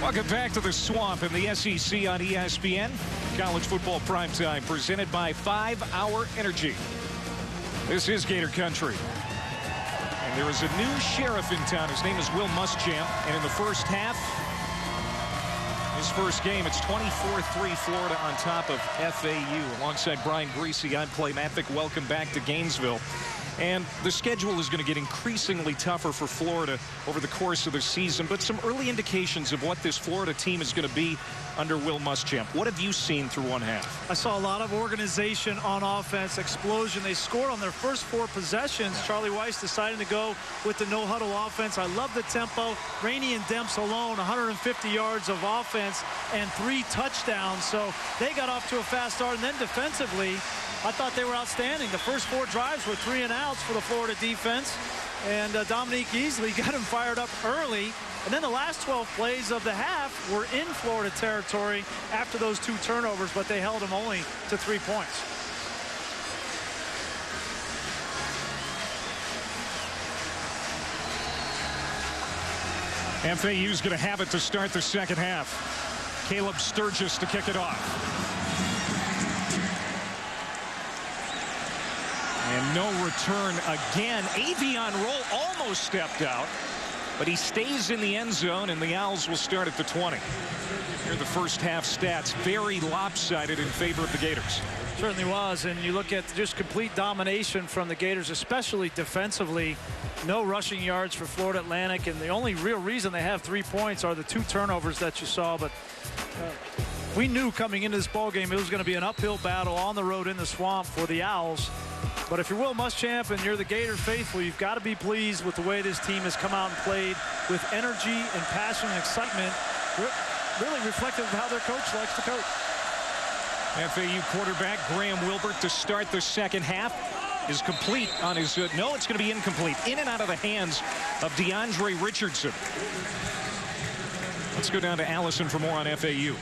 Welcome back to the Swamp in the SEC on ESPN. College football primetime presented by 5 Hour Energy. This is Gator Country. And there is a new sheriff in town. His name is Will Muschamp. And in the first half, his first game, it's 24-3 Florida on top of FAU. Alongside Brian Griese, I'm Clay Mathick. Welcome back to Gainesville. And the schedule is going to get increasingly tougher for Florida over the course of the season. But some early indications of what this Florida team is going to be under Will Muschamp. What have you seen through one half? I saw a lot of organization on offense, explosion. They scored on their first 4 possessions. Charlie Weis deciding to go with the no-huddle offense. I love the tempo. Rainey and Demps alone, 150 yards of offense and 3 touchdowns. So they got off to a fast start. And then defensively, I thought they were outstanding. The first 4 drives were 3 and outs for the Florida defense. And Dominique Easley got him fired up early. And then the last 12 plays of the half were in Florida territory after those 2 turnovers, but they held them only to 3 points. FAU's going to have it to start the second half. Caleb Sturgis to kick it off. And no return again. Avion Roll almost stepped out, but he stays in the end zone, and the Owls will start at the 20. Here are the first half stats. Very lopsided in favor of the Gators. Certainly was, and you look at just complete domination from the Gators, especially defensively. No rushing yards for Florida Atlantic, and the only real reason they have 3 points are the 2 turnovers that you saw. But we knew coming into this ball game it was going to be an uphill battle on the road in the Swamp for the Owls. But if you're Will Muschamp and you're the Gator faithful, you've got to be pleased with the way this team has come out and played with energy and passion and excitement, really reflective of how their coach likes to coach. FAU quarterback Graham Wilbert to start the second half is complete on his, no, it's going to be incomplete. In and out of the hands of DeAndre Richardson. Let's go down to Allison for more on FAU.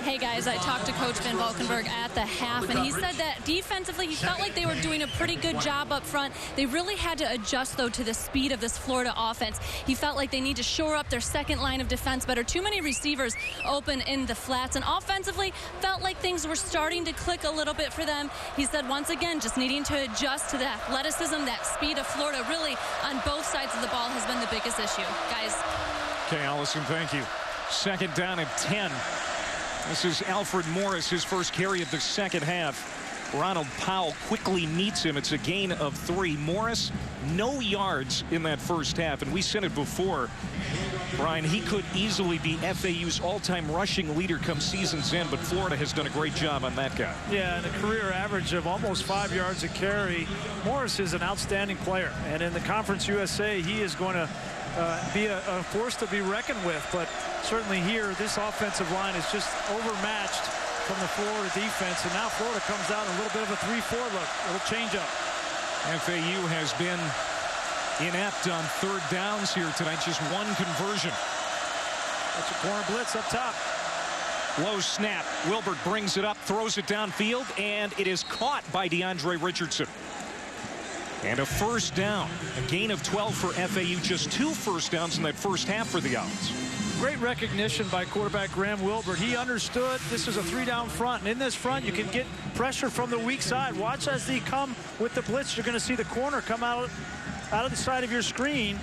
Hey guys, I talked to Coach Van Valkenburg at the half, and he said that defensively he felt like they were doing a pretty good job up front. They really had to adjust, though, to the speed of this Florida offense. He felt like they need to shore up their second line of defense better. Too many receivers open in the flats, and offensively felt like things were starting to click a little bit for them. He said once again, just needing to adjust to the athleticism, that speed of Florida really on both sides of the ball has been the biggest issue. Guys. Okay, Allison, thank you. Second down and 10. This is Alfred Morris, his first carry of the second half. Ronald Powell quickly meets him. It's a gain of 3. Morris, no yards in that first half. And we said it before, Brian, he could easily be FAU's all-time rushing leader come season's end, but Florida has done a great job on that guy. Yeah, and a career average of almost 5 yards a carry. Morris is an outstanding player. And in the Conference USA, he is going to be a force to be reckoned with. But certainly here, this offensive line is just overmatched from the Florida defense. And now Florida comes out in a little bit of a 3-4 look. A little change up. FAU has been inept on third downs here tonight. Just 1 conversion. That's a corner blitz up top. Low snap. Wilbert brings it up, throws it downfield, and it is caught by DeAndre Richardson. And a first down. A gain of 12 for FAU. Just 2 first downs in that first half for the Owls. Great recognition by quarterback Graham Wilbert. He understood this is a 3-down front. And in this front, you can get pressure from the weak side. Watch as they come with the blitz. You're going to see the corner come out of the side of your screen.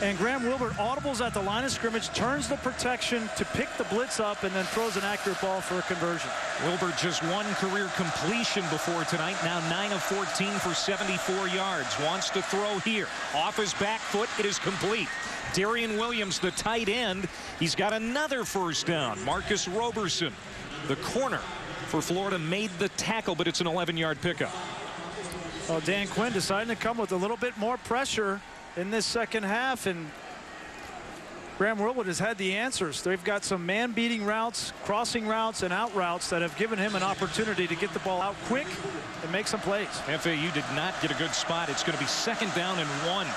And Graham Wilbert audibles at the line of scrimmage, turns the protection to pick the blitz up, and then throws an accurate ball for a conversion. Wilbert just 1 career completion before tonight. Now 9 of 14 for 74 yards. Wants to throw here. Off his back foot. It is complete. Darian Williams, the tight end. He's got another first down. Marcus Roberson, the corner for Florida, made the tackle, but it's an 11-yard pickup. Well, Dan Quinn deciding to come with a little bit more pressure in this second half, and Graham Wilbert has had the answers. They've got some man-beating routes, crossing routes, and out routes that have given him an opportunity to get the ball out quick and make some plays. FAU did not get a good spot. It's going to be second down and 1.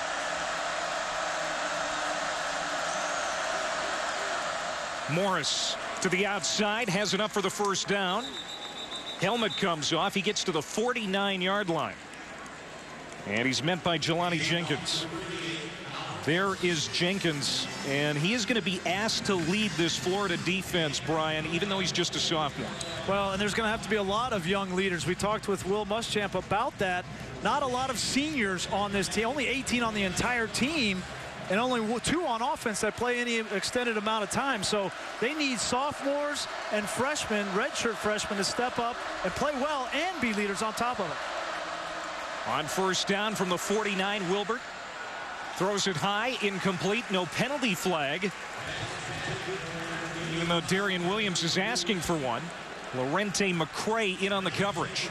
Morris to the outside, has enough for the first down. Helmet comes off. He gets to the 49-yard line. And he's met by Jelani Jenkins. There is Jenkins, and he is going to be asked to lead this Florida defense, Brian, even though he's just a sophomore. Well, and there's going to have to be a lot of young leaders. We talked with Will Muschamp about that. Not a lot of seniors on this team, only 18 on the entire team, and only 2 on offense that play any extended amount of time. So they need sophomores and freshmen, redshirt freshmen, to step up and play well and be leaders on top of it. On first down from the 49, Wilbert throws it high, incomplete, no penalty flag. Even though Darian Williams is asking for one. Lorente McCray in on the coverage.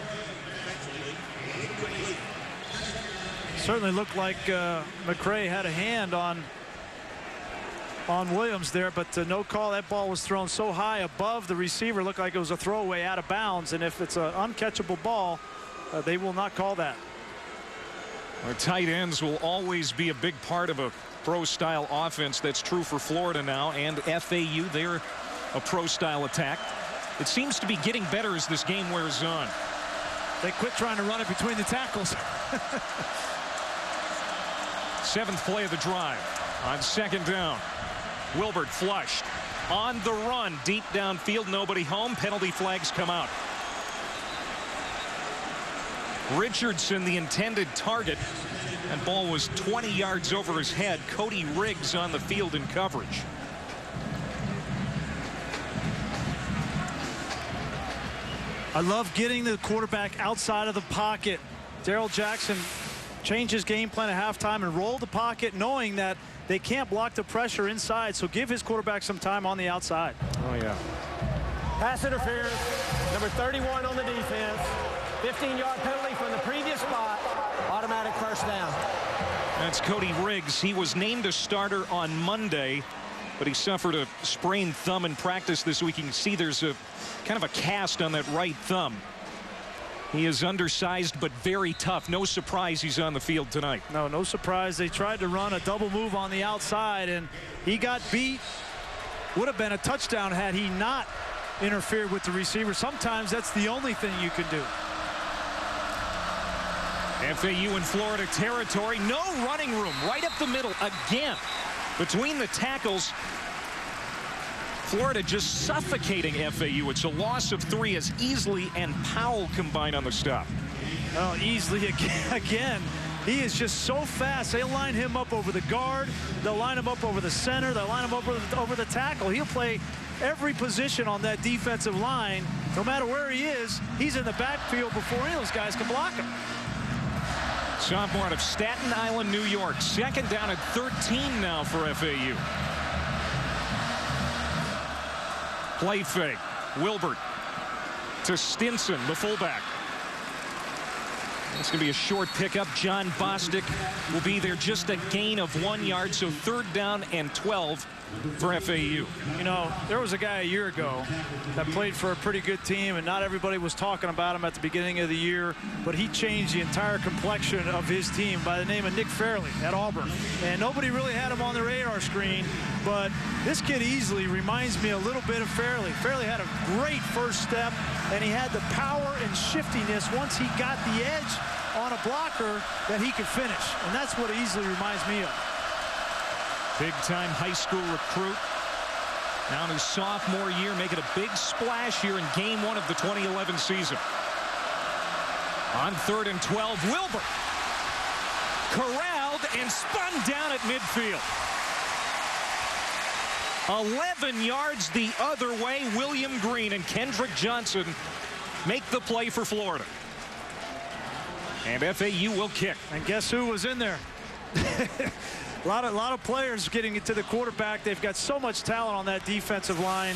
Certainly looked like McCray had a hand on Williams there, but no call. That ball was thrown so high above the receiver, looked like it was a throwaway out of bounds, and if it's an uncatchable ball, they will not call that. Our tight ends will always be a big part of a pro-style offense. That's true for Florida now, and FAU, they're a pro-style attack. It seems to be getting better as this game wears on. They quit trying to run it between the tackles. 7th play of the drive. On second down, Wilbert flushed. On the run, deep downfield, nobody home. Penalty flags come out. Richardson, the intended target. And ball was 20 yards over his head. Cody Riggs on the field in coverage. I love getting the quarterback outside of the pocket. Darrell Jackson changed his game plan at halftime and rolled the pocket, knowing that they can't block the pressure inside. So give his quarterback some time on the outside. Oh, yeah. Pass interference, number 31 on the defense. 15-yard penalty from the previous spot. Automatic first down. That's Cody Riggs. He was named a starter on Monday, but he suffered a sprained thumb in practice this week. You can see there's a kind of a cast on that right thumb. He is undersized but very tough. No surprise he's on the field tonight. No surprise. They tried to run a double move on the outside, and he got beat. Would have been a touchdown had he not interfered with the receiver. Sometimes that's the only thing you can do. FAU in Florida territory. No running room right up the middle again. Between the tackles, Florida just suffocating FAU. It's a loss of 3 as Easley and Powell combine on the stop. Oh, Easley again. He is just so fast. They line him up over the guard. They'll line him up over the center. They'll line him up over the tackle. He'll play every position on that defensive line. No matter where he is, he's in the backfield before any of those guys can block him. Sophomore out of Staten Island, New York. Second down at 13 now for FAU. Play fake. Wilbert to Stinson, the fullback. It's going to be a short pickup. John Bostic will be there, just a gain of 1 yard, so 3rd down and 12 for FAU. You know, there was a guy a year ago that played for a pretty good team, and not everybody was talking about him at the beginning of the year, but he changed the entire complexion of his team by the name of Nick Fairley at Auburn. And nobody really had him on the radar screen, but this kid Easley reminds me a little bit of Fairley. Fairley had a great first step, and he had the power and shiftiness once he got the edge on a blocker that he could finish. And that's what Easley reminds me of. Big-time high school recruit. Now in his sophomore year, making a big splash here in game 1 of the 2011 season. On 3rd and 12, Wilbert corralled and spun down at midfield. 11 yards the other way. William Green and Kendrick Johnson make the play for Florida. And FAU will kick. And guess who was in there? A lot of players getting it to the quarterback. They've got so much talent on that defensive line.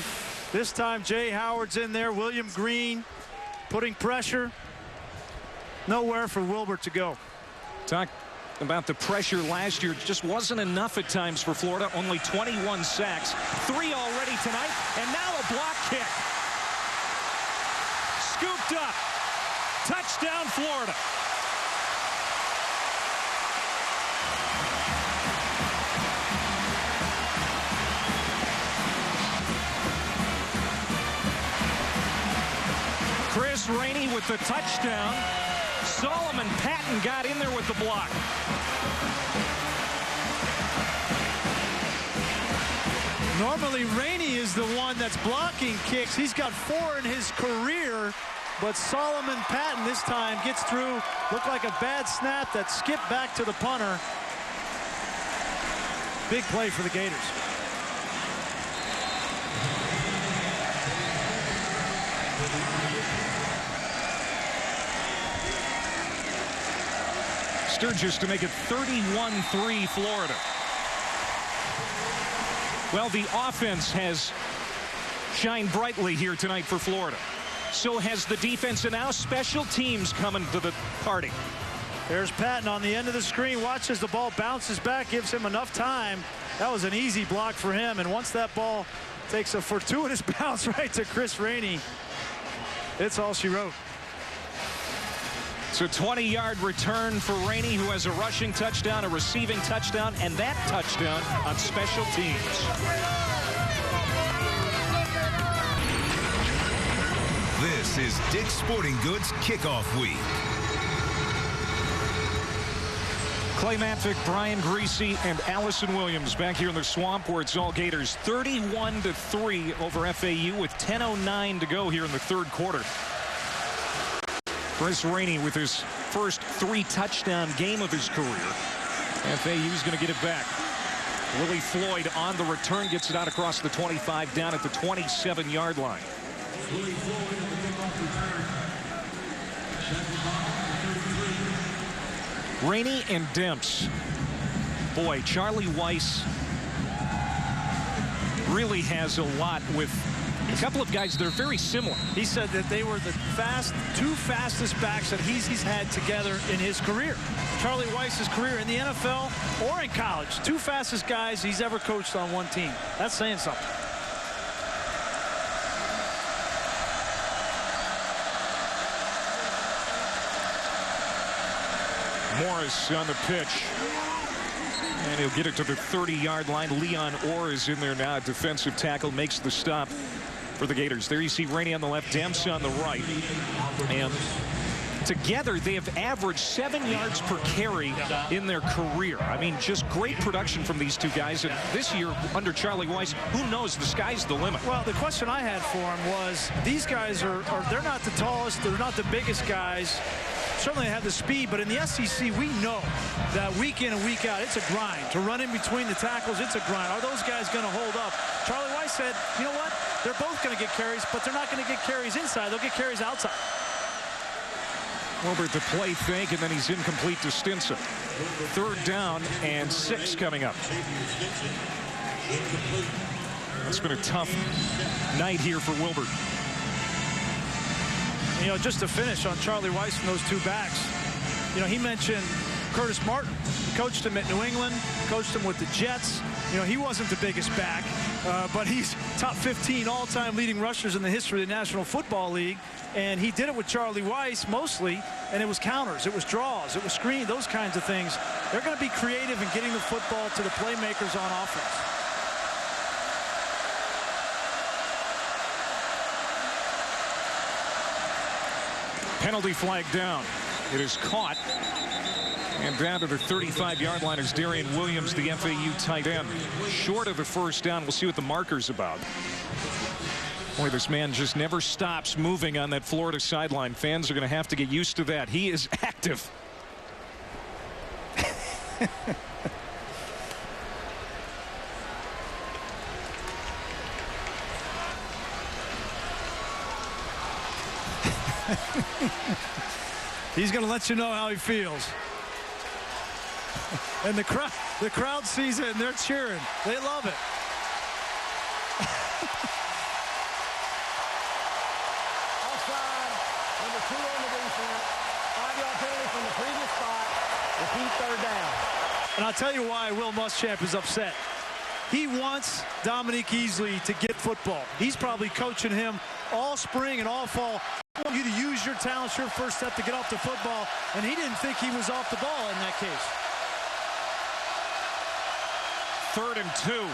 This time Jay Howard's in there. William Green putting pressure. Nowhere for Wilbert to go. Talk about the pressure last year. It just wasn't enough at times for Florida. Only 21 sacks. 3 already tonight. And now a block kick. Scooped up. Touchdown Florida. Chris Rainey with the touchdown. Solomon Patton got in there with the block. Normally, Rainey is the one that's blocking kicks. He's got 4 in his career, but Solomon Patton this time gets through. Looked like a bad snap that skipped back to the punter. Big play for the Gators. Sturgis to make it 31-3 Florida. Well, the offense has shined brightly here tonight for Florida. So has the defense, and now special teams coming to the party. There's Patton on the end of the screen. Watch as the ball bounces back, gives him enough time. That was an easy block for him. And once that ball takes a fortuitous bounce right to Chris Rainey, it's all she wrote. It's a 20-yard return for Rainey, who has a rushing touchdown, a receiving touchdown, and that touchdown on special teams. This is Dick's Sporting Goods Kickoff Week. Clay Matvick, Brian Greasy, and Allison Williams back here in the Swamp, where it's all Gators 31-3 over FAU with 10:09 to go here in the third quarter. Chris Rainey with his first 3-touchdown game of his career. FAU's going to get it back. Willie Floyd on the return, gets it out across the 25 down at the 27-yard line. Rainey and Demps. Boy, Charlie Weis really has a lot with a couple of guys that are very similar. He said that they were the two fastest backs that he's had together in his career. Charlie Weis's career in the NFL or in college. 2 fastest guys he's ever coached on one team. That's saying something. Morris on the pitch. And he'll get it to the 30-yard line. Leon Orr is in there now. Defensive tackle makes the stop for the Gators. There you see Rainey on the left, Demps on the right. And together they have averaged 7 yards per carry in their career. I mean, just great production from these two guys. And this year, under Charlie Weis, who knows? The sky's the limit. Well, the question I had for him was, these guys they're not the tallest, they're not the biggest guys. Certainly have the speed, but in the SEC, we know that week in and week out, it's a grind. To run in between the tackles, it's a grind. Are those guys going to hold up? Charlie Weis said, you know what? They're both going to get carries, but they're not going to get carries inside. They'll get carries outside. Wilbert the play fake, and then he's incomplete to Stinson. 3rd down and 6 coming up. It's been a tough night here for Wilbert. You know, just to finish on Charlie Weis and those 2 backs, you know, he mentioned Curtis Martin. He coached him at New England, coached him with the Jets. You know, he wasn't the biggest back, but he's top 15 all-time leading rushers in the history of the National Football League. And he did it with Charlie Weis mostly, and it was counters, it was draws, it was screen, those kinds of things. They're going to be creative in getting the football to the playmakers on offense. Penalty flag down. It is caught. And down to the 35-yard line is Darian Williams, the FAU tight end. Short of the first down. We'll see what the marker's about. Boy, this man just never stops moving on that Florida sideline. Fans are going to have to get used to that. He is active. He's going to let you know how he feels. And the crowd sees it and they're cheering. They love it. Offside, number 2 on the defense. 5-yard penalty from the previous spot. Repeat 3rd down. And I'll tell you why Will Muschamp is upset. He wants Dominique Easley to get football. He's probably coaching him all spring and all fall. I want you to use your talents, your first step to get off the football. And he didn't think he was off the ball in that case. 3rd and 2.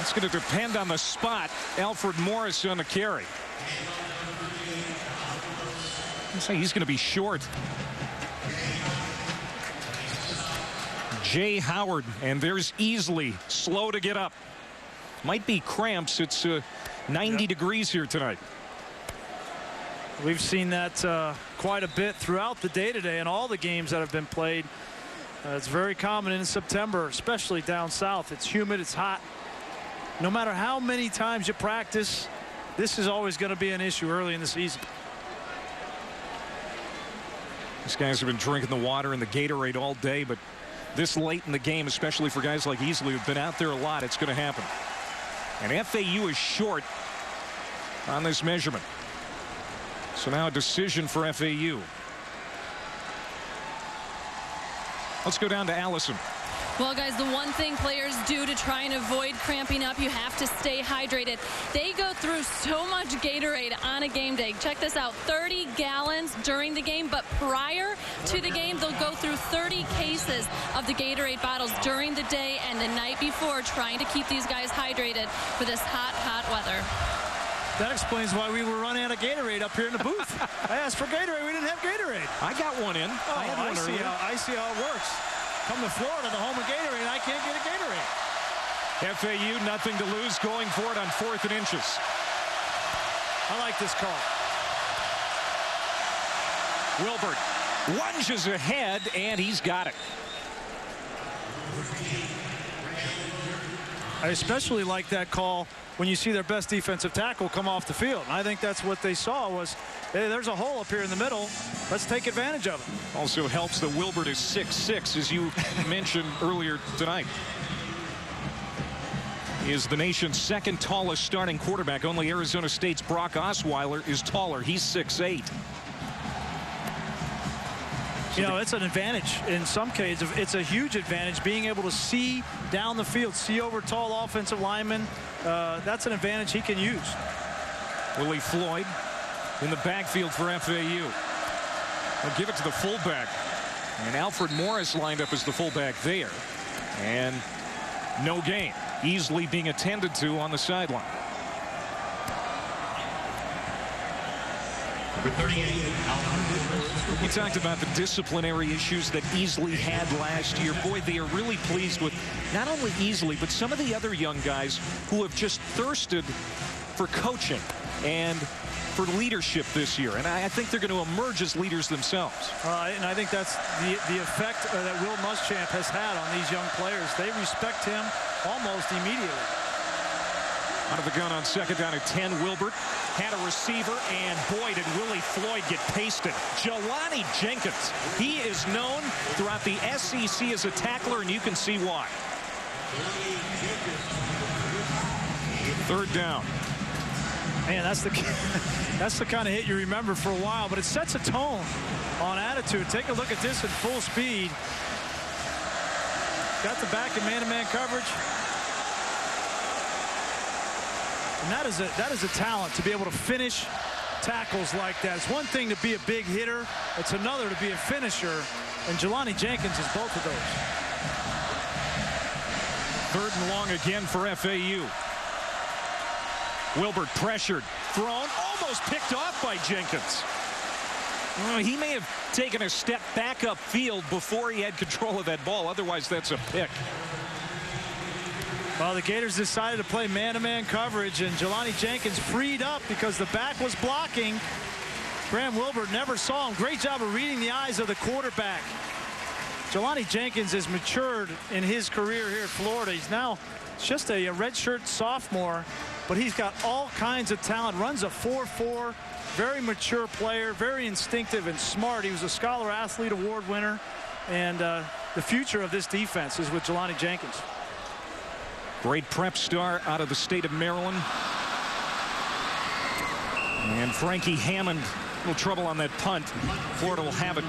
It's going to depend on the spot. Alfred Morris on the carry. I'd say he's going to be short. Jay Howard, and there's Easley, slow to get up. Might be cramps. It's 90 degrees here tonight. We've seen that quite a bit throughout the day today in all the games that have been played. It's very common in September, especially down south. It's humid, it's hot. No matter how many times you practice, this is always going to be an issue early in the season. These guys have been drinking the water and the Gatorade all day, but this late in the game, especially for guys like Easley who've been out there a lot, it's going to happen. And FAU is short on this measurement. So now a decision for FAU. Let's go down to Allison. Well, guys, the one thing players do to try and avoid cramping up, you have to stay hydrated. They go through so much Gatorade on a game day. Check this out, 30 gallons during the game, but prior to the game, they'll go through 30 cases of the Gatorade bottles during the day and the night before, trying to keep these guys hydrated for this hot, hot weather. That explains why we were running out of Gatorade up here in the booth. I asked for Gatorade. We didn't have Gatorade. I got one in. Oh, I see how it works. Come to Florida, the home of Gatorade, I can't get a Gatorade. FAU, nothing to lose, going for it on 4th and inches. I like this call. Wilbert lunges ahead, and he's got it. I especially like that call when you see their best defensive tackle come off the field. And I think that's what they saw was, hey, there's a hole up here in the middle. Let's take advantage of it. Also helps that Wilbert is 6'6", as you mentioned earlier tonight. He is the nation's second tallest starting quarterback. Only Arizona State's Brock Osweiler is taller. He's 6'8". You know, it's an advantage in some cases. It's a huge advantage being able to see down the field, see over tall offensive linemen. That's an advantage he can use. Willie Floyd in the backfield for FAU. They'll give it to the fullback. And Alfred Morris lined up as the fullback there. And no gain. Easily being attended to on the sideline. You talked about the disciplinary issues that Easley had last year. Boy, they are really pleased with not only Easley, but some of the other young guys who have just thirsted for coaching and for leadership this year. And I think they're going to emerge as leaders themselves. And I think that's the effect that Will Muschamp has had on these young players. They respect him almost immediately. Out of the gun on 2nd down at 10, Wilbert had a receiver, and boy, did Willie Floyd get pasted. Jelani Jenkins, he is known throughout the SEC as a tackler, and you can see why. 3rd down. Man, that's the kind of hit you remember for a while, but it sets a tone on attitude. Take a look at this at full speed. Got the back in man-to-man coverage. And that is a talent to be able to finish tackles like that. It's one thing to be a big hitter. It's another to be a finisher. And Jelani Jenkins is both of those. 3rd and long again for FAU. Wilbert pressured, thrown, almost picked off by Jenkins. Well, he may have taken a step back upfield before he had control of that ball. Otherwise, that's a pick. Well, the Gators decided to play man-to-man coverage, and Jelani Jenkins freed up because the back was blocking. Graham Wilbert never saw him. Great job of reading the eyes of the quarterback. Jelani Jenkins has matured in his career here at Florida. He's now just a redshirt sophomore, but he's got all kinds of talent. Runs a 4.4, very mature player, very instinctive and smart. He was a Scholar Athlete Award winner, and the future of this defense is with Jelani Jenkins. Great prep star out of the state of Maryland. And Frankie Hammond, a little trouble on that punt. Florida will have it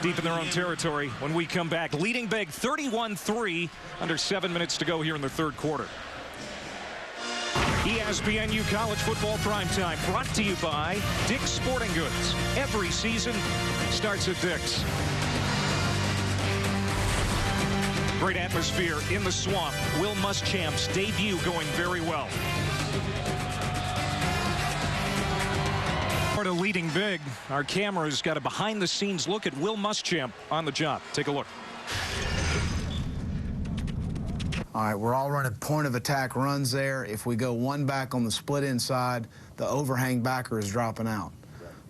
deep in their own territory when we come back. Leading big 31-3, under 7 minutes to go here in the 3rd quarter. ESPNU College Football Primetime, brought to you by Dick's Sporting Goods. Every season starts at Dick's. Great atmosphere in the Swamp. Will Muschamp's debut going very well. Florida leading big. Our camera's got a behind-the-scenes look at Will Muschamp on the job. Take a look. All right, we're all running point of attack runs there. If we go one back on the split inside, the overhang backer is dropping out.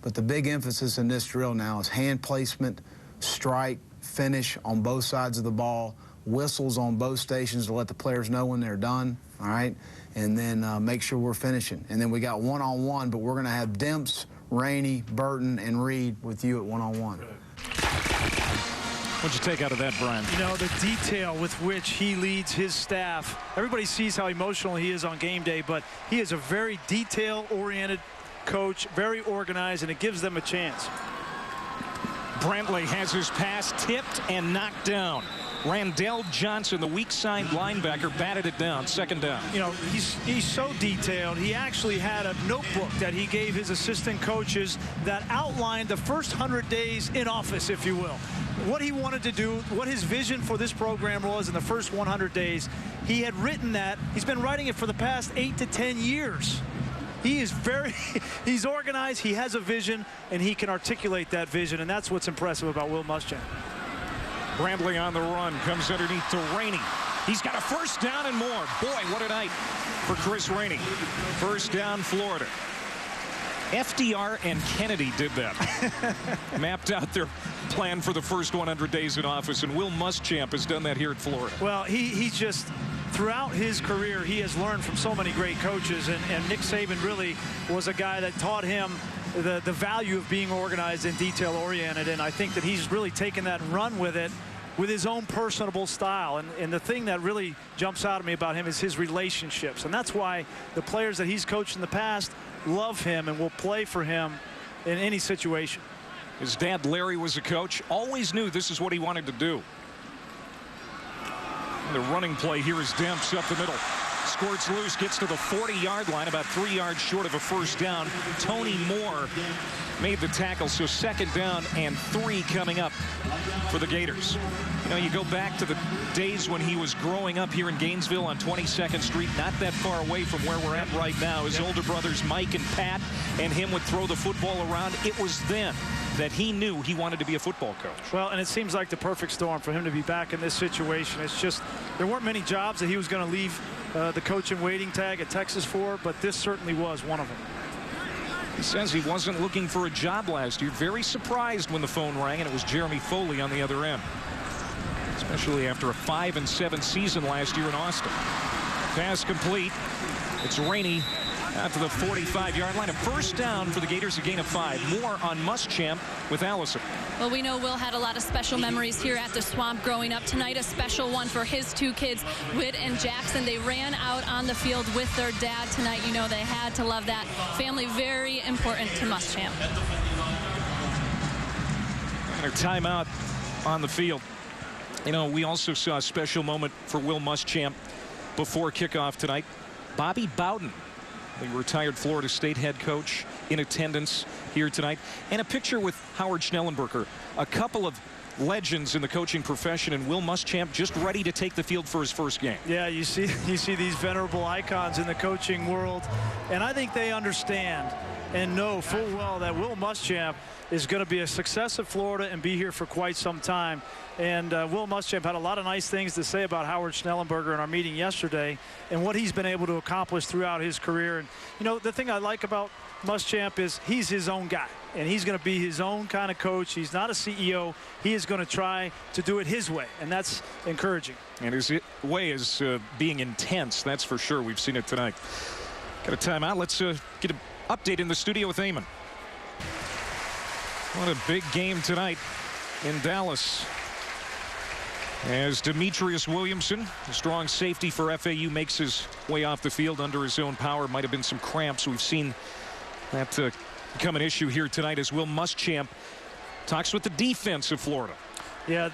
But the big emphasis in this drill now is hand placement, strike, finish on both sides of the ball, whistles on both stations to let the players know when they're done, all right? And then make sure we're finishing. And then we got one-on-one, but we're going to have Demps, Rainey, Burton, and Reed with you at one-on-one. What'd you take out of that, Brian? You know, the detail with which he leads his staff. Everybody sees how emotional he is on game day, but he is a very detail-oriented coach, very organized, and it gives them a chance. Brantley has his pass tipped and knocked down. Randall Johnson, the weak side linebacker, batted it down. Second down. You know, he's so detailed. He actually had a notebook that he gave his assistant coaches that outlined the first 100 days in office, if you will. What he wanted to do, what his vision for this program was in the first 100 days. He had written that. He's been writing it for the past 8 to 10 years. He is he's organized, he has a vision, and he can articulate that vision, and that's what's impressive about Will Muschamp. Brantley on the run, comes underneath to Rainey. He's got a first down and more. Boy, what a night for Chris Rainey. First down, Florida. FDR and Kennedy did that. Mapped out their plan for the first 100 days in office, and Will Muschamp has done that here at Florida. Well, he just, throughout his career, he has learned from so many great coaches, and Nick Saban really was a guy that taught him the value of being organized and detail-oriented, and I think that he's really taken that and run with it with his own personable style. And the thing that really jumps out at me about him is his relationships, and that's why the players that he's coached in the past love him and will play for him in any situation. His dad, Larry, was a coach, always knew this is what he wanted to do. And the running play here is Demps up the middle. Squirts loose, gets to the 40-yard line, about 3 yards short of a first down. Tony Moore made the tackle, so second down and 3 coming up for the Gators. You know, you go back to the days when he was growing up here in Gainesville on 22nd Street, not that far away from where we're at right now. His older brothers, Mike and Pat, and him would throw the football around. It was then that he knew he wanted to be a football coach. Well, and it seems like the perfect storm for him to be back in this situation. It's just, there weren't many jobs that he was going to leave the coach in waiting tag at Texas for, but this certainly was one of them. He says he wasn't looking for a job last year. Very surprised when the phone rang and it was Jeremy Foley on the other end, especially after a 5-7 season last year in Austin. Pass complete. It's Rainey out to the 45-yard line. A first down for the Gators, a gain of 5. More on Muschamp with Allison. Well, we know Will had a lot of special memories here at the Swamp growing up. Tonight, a special one for his 2 kids, Whit and Jackson. They ran out on the field with their dad tonight. You know, they had to love that. Family very important to Muschamp. And a timeout on the field. You know, we also saw a special moment for Will Muschamp before kickoff tonight. Bobby Bowden, the retired Florida State head coach, in attendance here tonight, and a picture with Howard Schnellenberger, a couple of legends in the coaching profession, and Will Muschamp just ready to take the field for his first game. Yeah, you see these venerable icons in the coaching world, and I think they understand and know full well that Will Muschamp is going to be a success at Florida and be here for quite some time. And Will Muschamp had a lot of nice things to say about Howard Schnellenberger in our meeting yesterday and what he's been able to accomplish throughout his career. And, you know, the thing I like about Muschamp is he's his own guy, and he's going to be his own kind of coach. He's not a CEO. He is going to try to do it his way, and that's encouraging. And his way is being intense, that's for sure. We've seen it tonight. Got a timeout. Let's get an update in the studio with Eamon. What a big game tonight in Dallas, as Demetrius Williamson, a strong safety for FAU, makes his way off the field under his own power. Might have been some cramps. We've seen that become an issue here tonight as Will Muschamp talks with the defense of Florida. Yeah,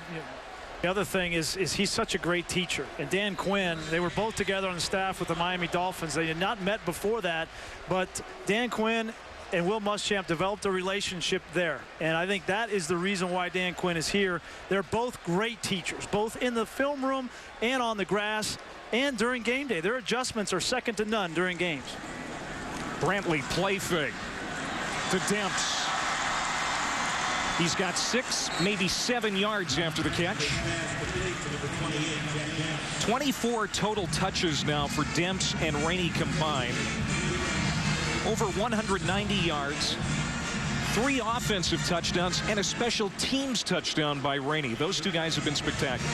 the other thing is he's such a great teacher. And Dan Quinn, they were both together on the staff with the Miami Dolphins. They had not met before that, but Dan Quinn and Will Muschamp developed a relationship there. And I think that is the reason why Dan Quinn is here. They're both great teachers, both in the film room and on the grass and during game day. Their adjustments are second to none during games. Brantley play fake to Demps. He's got 6, maybe 7 yards after the catch. 24 total touches now for Demps and Rainey combined. Over 190 yards. 3 offensive touchdowns and a special teams touchdown by Rainey. Those 2 guys have been spectacular.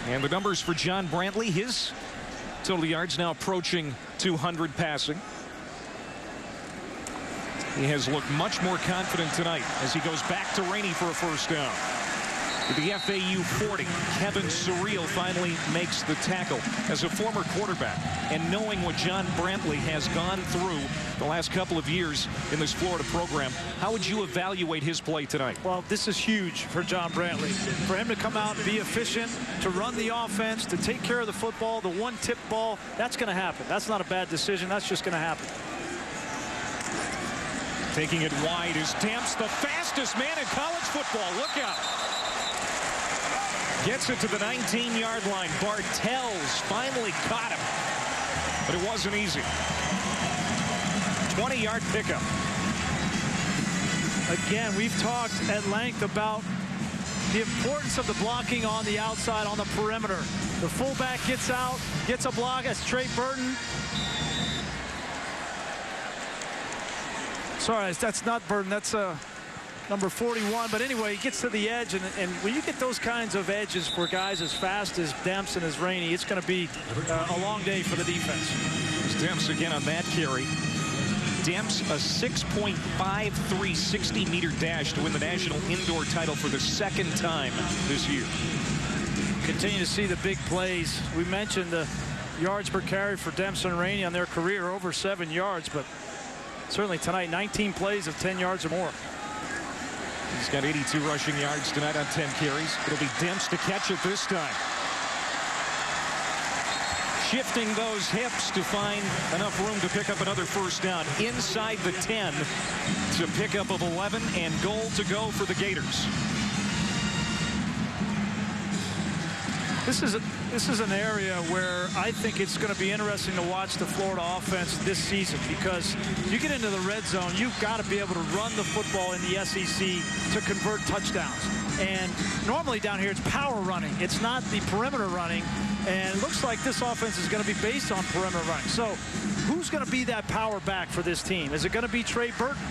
And the numbers for John Brantley, his total yards now approaching 200 passing. He has looked much more confident tonight as he goes back to Rainey for a first down. To the FAU 40, Kevin Surreal finally makes the tackle. As a former quarterback and knowing what John Brantley has gone through the last couple of years in this Florida program, how would you evaluate his play tonight? Well, this is huge for John Brantley. For him to come out and be efficient, to run the offense, to take care of the football, the one tip ball, that's going to happen. That's not a bad decision. That's just going to happen. Taking it wide is Demps, the fastest man in college football. Look out. Gets it to the 19-yard line. Bartels finally caught him, but it wasn't easy. 20-yard pickup. Again, we've talked at length about the importance of the blocking on the outside on the perimeter. The fullback gets out, gets a block. That's Trey Burton. Sorry, that's not Burton. That's number 41. But anyway, he gets to the edge. And when you get those kinds of edges for guys as fast as Demps and as Rainey, it's going to be a long day for the defense. Demps again on that carry. Demps a 6.53 60-meter dash to win the national indoor title for the 2nd time this year. Continue to see the big plays. We mentioned the yards per carry for Demps and Rainey on their career, over 7 yards, but certainly tonight, 19 plays of 10 yards or more. He's got 82 rushing yards tonight on 10 carries. It'll be Demps to catch it this time. Shifting those hips to find enough room to pick up another first down inside the 10. It's a pickup of 11 and goal to go for the Gators. This is an area where I think it's going to be interesting to watch the Florida offense this season, because you get into the red zone, you've got to be able to run the football in the SEC to convert touchdowns. And normally down here it's power running. It's not the perimeter running. And it looks like this offense is going to be based on perimeter running. So who's going to be that power back for this team? Is it going to be Trey Burton?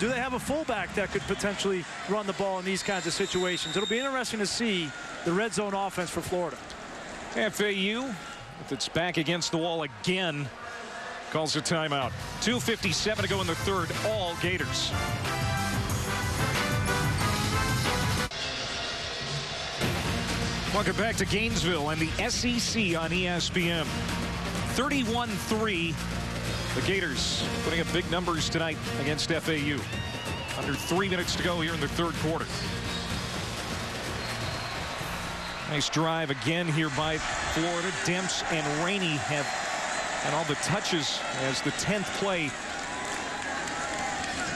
Do they have a fullback that could potentially run the ball in these kinds of situations? It'll be interesting to see the red zone offense for Florida. FAU, with its back against the wall again, calls a timeout. 2:57 to go in the 3rd. All Gators. Welcome back to Gainesville and the SEC on ESPN. 31-3. The Gators putting up big numbers tonight against FAU. Under 3 minutes to go here in the 3rd quarter. Nice drive again here by Florida. Demps and Rainey have had all the touches as the 10th play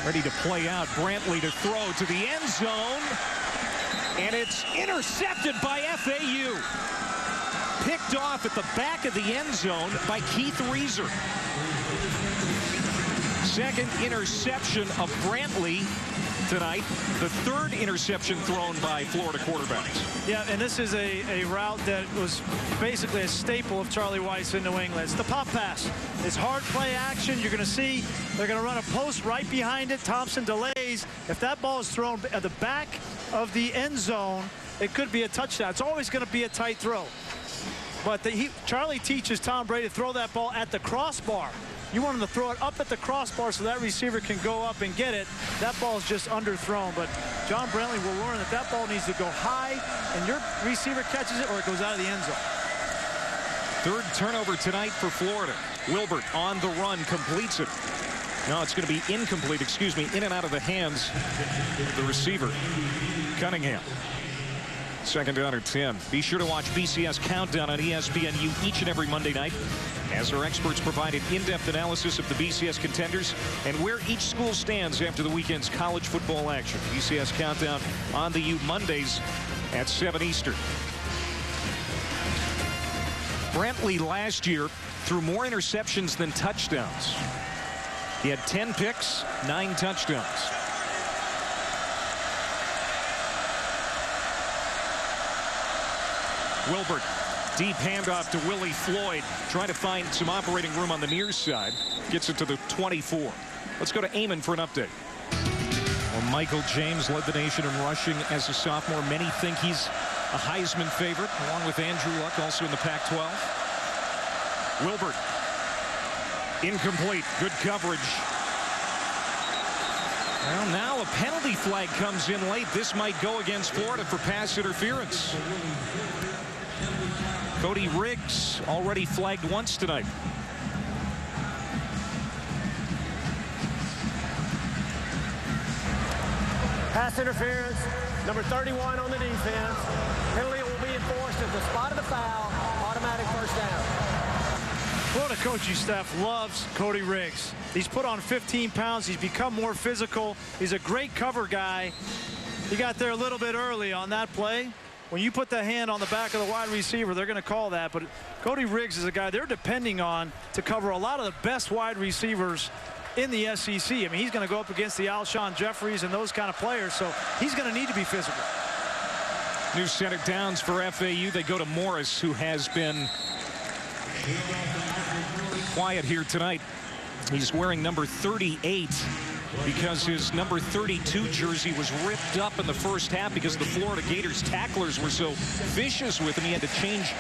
ready to play out. Brantley to throw to the end zone. And it's intercepted by FAU. Picked off at the back of the end zone by Keith Reeser. 2nd interception of Brantley tonight. The 3rd interception thrown by Florida quarterbacks. Yeah, and this is a route that was basically a staple of Charlie Weis in New England. It's the pop pass. It's hard play action. You're going to see they're going to run a post right behind it. Thompson delays. If that ball is thrown at the back of the end zone, it could be a touchdown. It's always going to be a tight throw. But Charlie teaches Tom Brady to throw that ball at the crossbar. You want him to throw it up at the crossbar so that receiver can go up and get it. That ball is just underthrown. But John Brantley will learn that that ball needs to go high, and your receiver catches it or it goes out of the end zone. 3rd turnover tonight for Florida. Wilbert on the run, completes it. No, it's going to be incomplete, excuse me, in and out of the hands of the receiver, Cunningham. 2nd down or 10. Be sure to watch BCS Countdown on ESPNU each and every Monday night, as our experts provide an in-depth analysis of the BCS contenders and where each school stands after the weekend's college football action. BCS Countdown on the U Mondays at 7 Eastern. Brantley last year threw more interceptions than touchdowns. He had 10 picks, 9 touchdowns. Wilbert, deep handoff to Willie Floyd. Trying to find some operating room on the near side. Gets it to the 24. Let's go to Eamon for an update. Well, Michael James led the nation in rushing as a sophomore. Many think he's a Heisman favorite, along with Andrew Luck, also in the Pac-12. Wilbert, incomplete. Good coverage. Well, now a penalty flag comes in late. This might go against Florida for pass interference. Cody Riggs already flagged once tonight. Pass interference, number 31 on the defense. Penalty will be enforced at the spot of the foul. Automatic first down. Florida coaching staff loves Cody Riggs. He's put on 15 pounds. He's become more physical. He's a great cover guy. He got there a little bit early on that play. When you put the hand on the back of the wide receiver, they're going to call that. But Cody Riggs is a guy they're depending on to cover a lot of the best wide receivers in the SEC. I mean, he's going to go up against the Alshon Jeffries and those kind of players, so he's going to need to be physical. New set of downs for FAU. They go to Morris, who has been quiet here tonight. He's wearing number 38 because his number 32 jersey was ripped up in the first half because the Florida Gators tacklers were so vicious with him. He had to change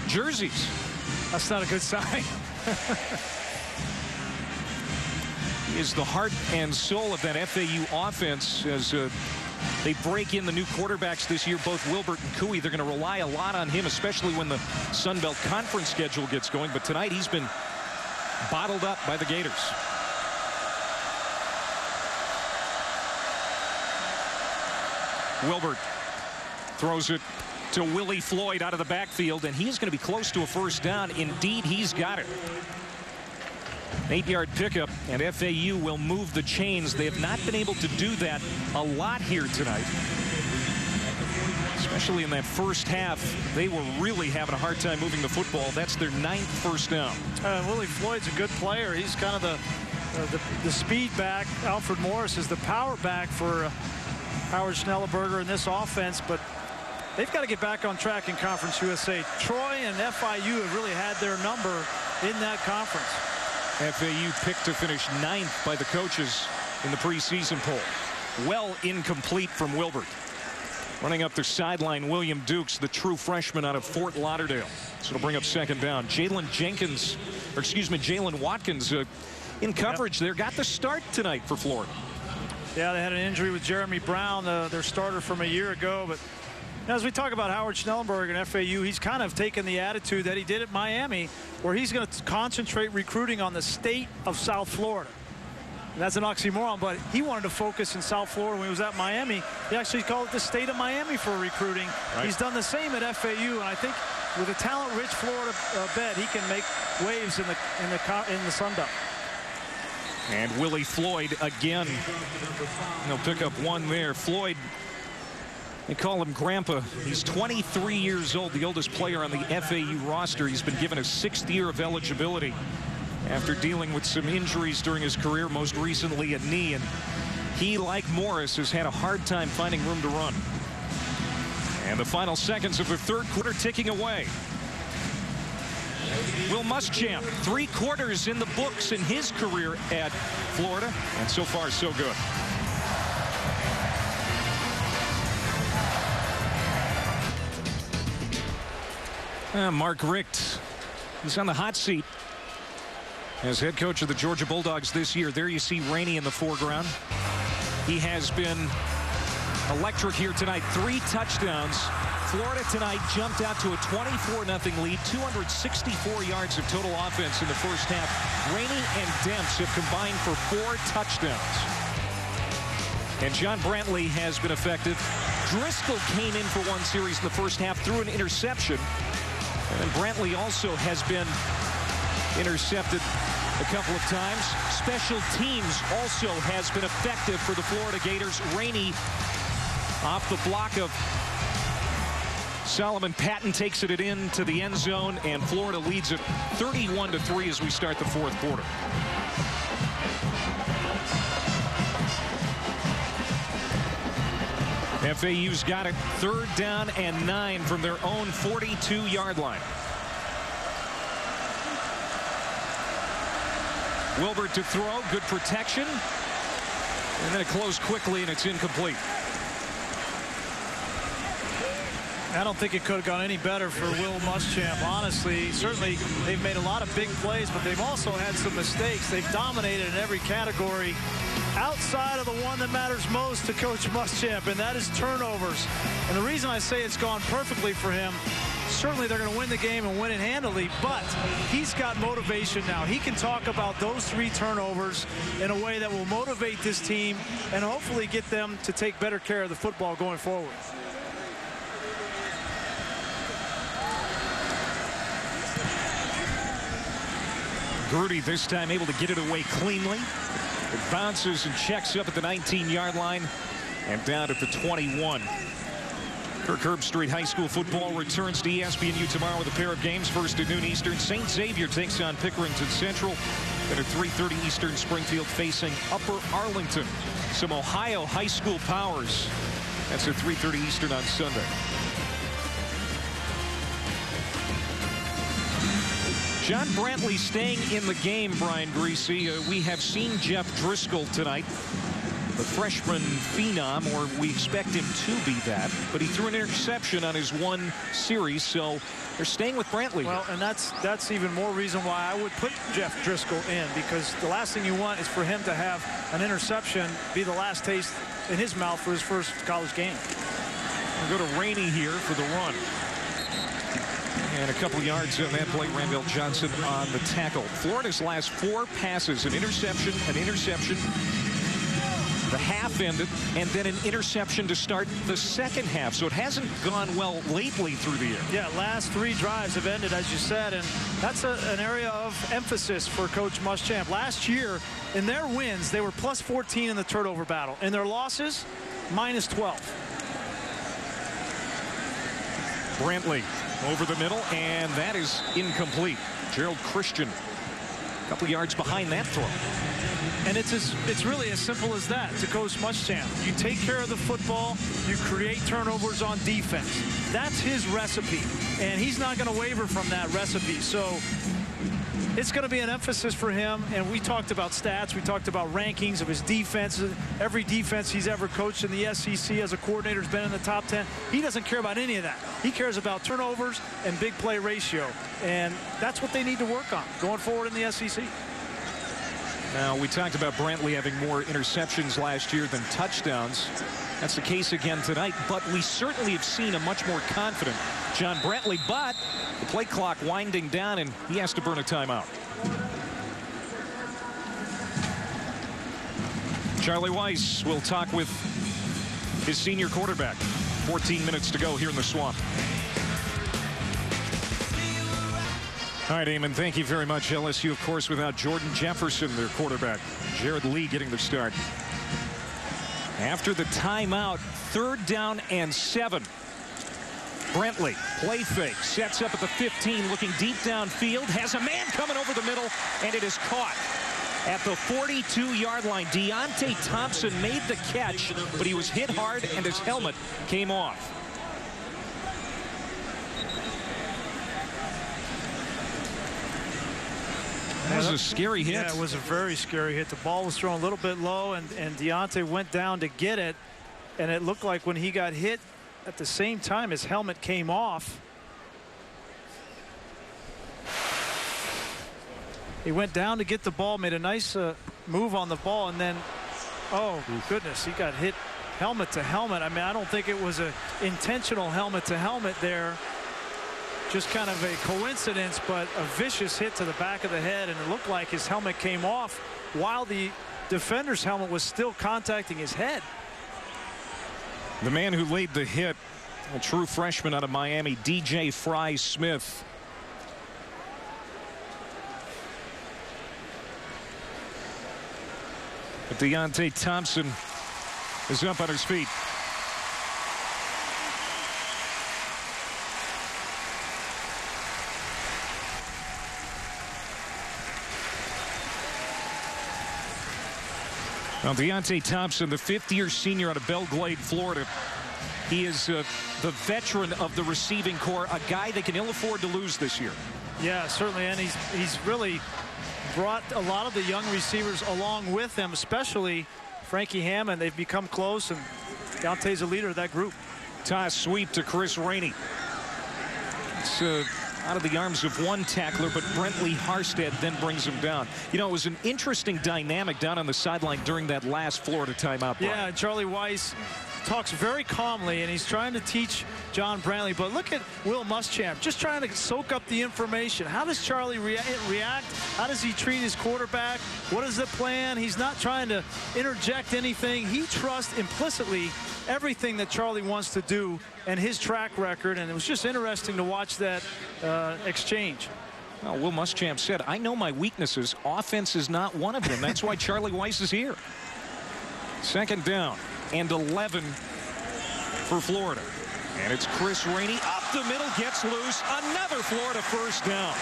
jerseys. That's not a good sign. He is the heart and soul of that FAU offense as they break in the new quarterbacks this year, both Wilbert and Cooey. They're going to rely a lot on him, especially when the Sun Belt Conference schedule gets going. But tonight he's been bottled up by the Gators. Wilbert throws it to Willie Floyd out of the backfield, and he's going to be close to a first down. Indeed, he's got it. 8-yard pickup, and FAU will move the chains. They have not been able to do that a lot here tonight. Especially in that first half, they were really having a hard time moving the football. That's their 9th first down. Willie Floyd's a good player. He's kind of the speed back. Alfred Morris is the power back for Howard Schnellenberger in this offense, but they've got to get back on track in Conference USA. Troy and FIU have really had their number in that conference. FAU picked to finish 9th by the coaches in the preseason poll. Well incomplete from Wilbert. Running up their sideline, William Dukes, the true freshman out of Fort Lauderdale. So it'll bring up second down. Jalen Watkins in coverage there. Got the start tonight for Florida. Yeah, they had an injury with Jeremy Brown, their starter from a year ago. But as we talk about Howard Schnellenberger and FAU, he's kind of taken the attitude that he did at Miami, where he's going to concentrate recruiting on the state of South Florida. And that's an oxymoron, but he wanted to focus in South Florida when he was at Miami. He actually called it the state of Miami for recruiting. Right. He's done the same at FAU, and I think with a talent-rich Florida bed, he can make waves in the Sun Belt. And Willie Floyd again. He'll pick up one there. Floyd, they call him Grandpa. He's 23 years old, the oldest player on the FAU roster. He's been given a 6th year of eligibility after dealing with some injuries during his career, most recently a knee. And he, like Morris, has had a hard time finding room to run. And the final seconds of the third quarter ticking away. Will Muschamp, 3 quarters in the books in his career at Florida, and so far so good. Mark Richt, he's on the hot seat as head coach of the Georgia Bulldogs this year. There you see Rainey in the foreground. He has been electric here tonight. 3 touchdowns. Florida tonight jumped out to a 24-0 lead, 264 yards of total offense in the first half. Rainey and Demps have combined for 4 touchdowns. And John Brantley has been effective. Driscoll came in for one series in the first half, threw an interception. And Brantley also has been intercepted a couple of times. Special teams also has been effective for the Florida Gators. Rainey off the block of Solomon Patton takes it into the end zone, and Florida leads it 31-3 as we start the fourth quarter. FAU's got it 3rd down and 9 from their own 42-yard line. Wilbert to throw, good protection, and then it closed quickly and it's incomplete. I don't think it could have gone any better for Will Muschamp, honestly. Certainly, they've made a lot of big plays, but they've also had some mistakes. They've dominated in every category outside of the one that matters most to Coach Muschamp, and that is turnovers. And the reason I say it's gone perfectly for him, certainly they're going to win the game and win it handily, but he's got motivation now. He can talk about those 3 turnovers in a way that will motivate this team and hopefully get them to take better care of the football going forward. Grudy this time able to get it away cleanly. It bounces and checks up at the 19-yard line and down at the 21. Kirk Herbstreit High School football returns to ESPNU tomorrow with a pair of games. First at noon Eastern, St. Xavier takes on Pickerington Central. Then at 3:30 Eastern, Springfield facing Upper Arlington. Some Ohio high school powers. That's at 3:30 Eastern on Sunday. John Brantley staying in the game, Brian Griese. We have seen Jeff Driscoll tonight, the freshman phenom, or we expect him to be that. But he threw an interception on his one series, so they're staying with Brantley. Well, and that's even more reason why I would put Jeff Driscoll in, because the last thing you want is for him to have an interception be the last taste in his mouth for his first college game. We'll go to Rainey here for the run. And a couple yards on that play. Randall Johnson on the tackle. Florida's last 4 passes, an interception, the half ended, and then an interception to start the second half. So it hasn't gone well lately through the year. Yeah, last 3 drives have ended, as you said, and that's an area of emphasis for Coach Muschamp. Last year, in their wins, they were plus 14 in the turnover battle. In their losses, minus 12. Brantley over the middle, and that is incomplete. Gerald Christian a couple yards behind that throw. And it's really as simple as that to Coach Muschamp. You take care of the football, you create turnovers on defense. That's his recipe, and he's not going to waver from that recipe. So it's going to be an emphasis for him, and we talked about stats, we talked about rankings of his defense. Every defense he's ever coached in the SEC as a coordinator has been in the top 10. He doesn't care about any of that. He cares about turnovers and big play ratio, and that's what they need to work on going forward in the SEC. Now, we talked about Brantley having more interceptions last year than touchdowns. That's the case again tonight, but we certainly have seen a much more confident John Brantley, but the play clock winding down, and he has to burn a timeout. Charlie Weis will talk with his senior quarterback. 14 minutes to go here in the Swamp. All right, Eamon, thank you very much. LSU, of course, without Jordan Jefferson, their quarterback. Jared Lee getting the start. After the timeout, 3rd down and 7. Brantley, play fake, sets up at the 15, looking deep downfield, has a man coming over the middle, and it is caught at the 42-yard line. Deontay Thompson made the catch, but he was hit hard, and his helmet came off. That was a scary hit. Yeah, it was a very scary hit. The ball was thrown a little bit low, and Deontay went down to get it, and it looked like when he got hit, at the same time his helmet came off. He went down to get the ball, made a nice move on the ball, and then, oh goodness, he got hit helmet to helmet. I mean, I don't think it was an intentional helmet to helmet there. Just kind of a coincidence, but a vicious hit to the back of the head, and it looked like his helmet came off while the defender's helmet was still contacting his head. The man who laid the hit, a true freshman out of Miami, DJ Fry Smith. But Deontay Thompson is up on his feet. Now, Deontay Thompson, the 5th-year senior out of Belle Glade, Florida, He is the veteran of the receiving corps, a guy they can ill afford to lose this year. Yeah, certainly, and he's really brought a lot of the young receivers along with him, especially Frankie Hammond. They've become close, and Deontay's the leader of that group. Toss sweep to Chris Rainey. It's out of the arms of one tackler, but Brentley Harstead then brings him down. You know, it was an interesting dynamic down on the sideline during that last Florida timeout. Yeah, and Charlie Weis talks very calmly, and he's trying to teach John Brantley. But look at Will Muschamp, just trying to soak up the information. How does Charlie react? How does he treat his quarterback? What is the plan? He's not trying to interject anything. He trusts implicitly everything that Charlie wants to do and his track record. And it was just interesting to watch that exchange. Well, Will Muschamp said, I know my weaknesses. Offense is not one of them. That's why Charlie Weis is here. Second down and 11 for Florida. And it's Chris Rainey up the middle, gets loose. Another Florida first down.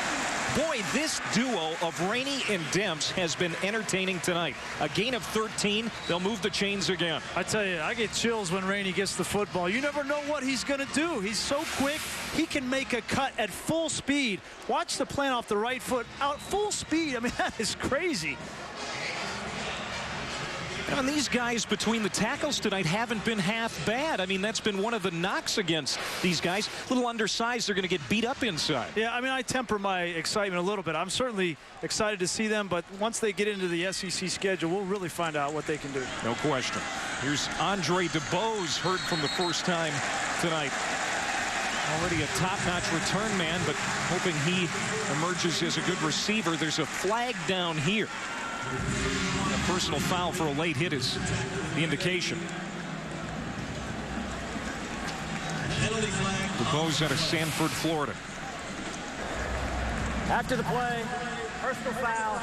Boy, this duo of Rainey and Demps has been entertaining tonight. A gain of 13. They'll move the chains again. I tell you, I get chills when Rainey gets the football. You never know what he's going to do. He's so quick. He can make a cut at full speed. Watch the plant off the right foot out full speed. I mean, that is crazy. And these guys between the tackles tonight haven't been half bad. I mean, that's been one of the knocks against these guys. A little undersized, they're going to get beat up inside. Yeah, I mean, I temper my excitement a little bit. I'm certainly excited to see them, but once they get into the SEC schedule, we'll really find out what they can do. No question. Here's Andre DeBose, heard from the first time tonight. Already a top-notch return man, but hoping he emerges as a good receiver. There's a flag down here. A personal foul for a late hit is the indication. DeBose out of Sanford, Florida. After the play, personal foul,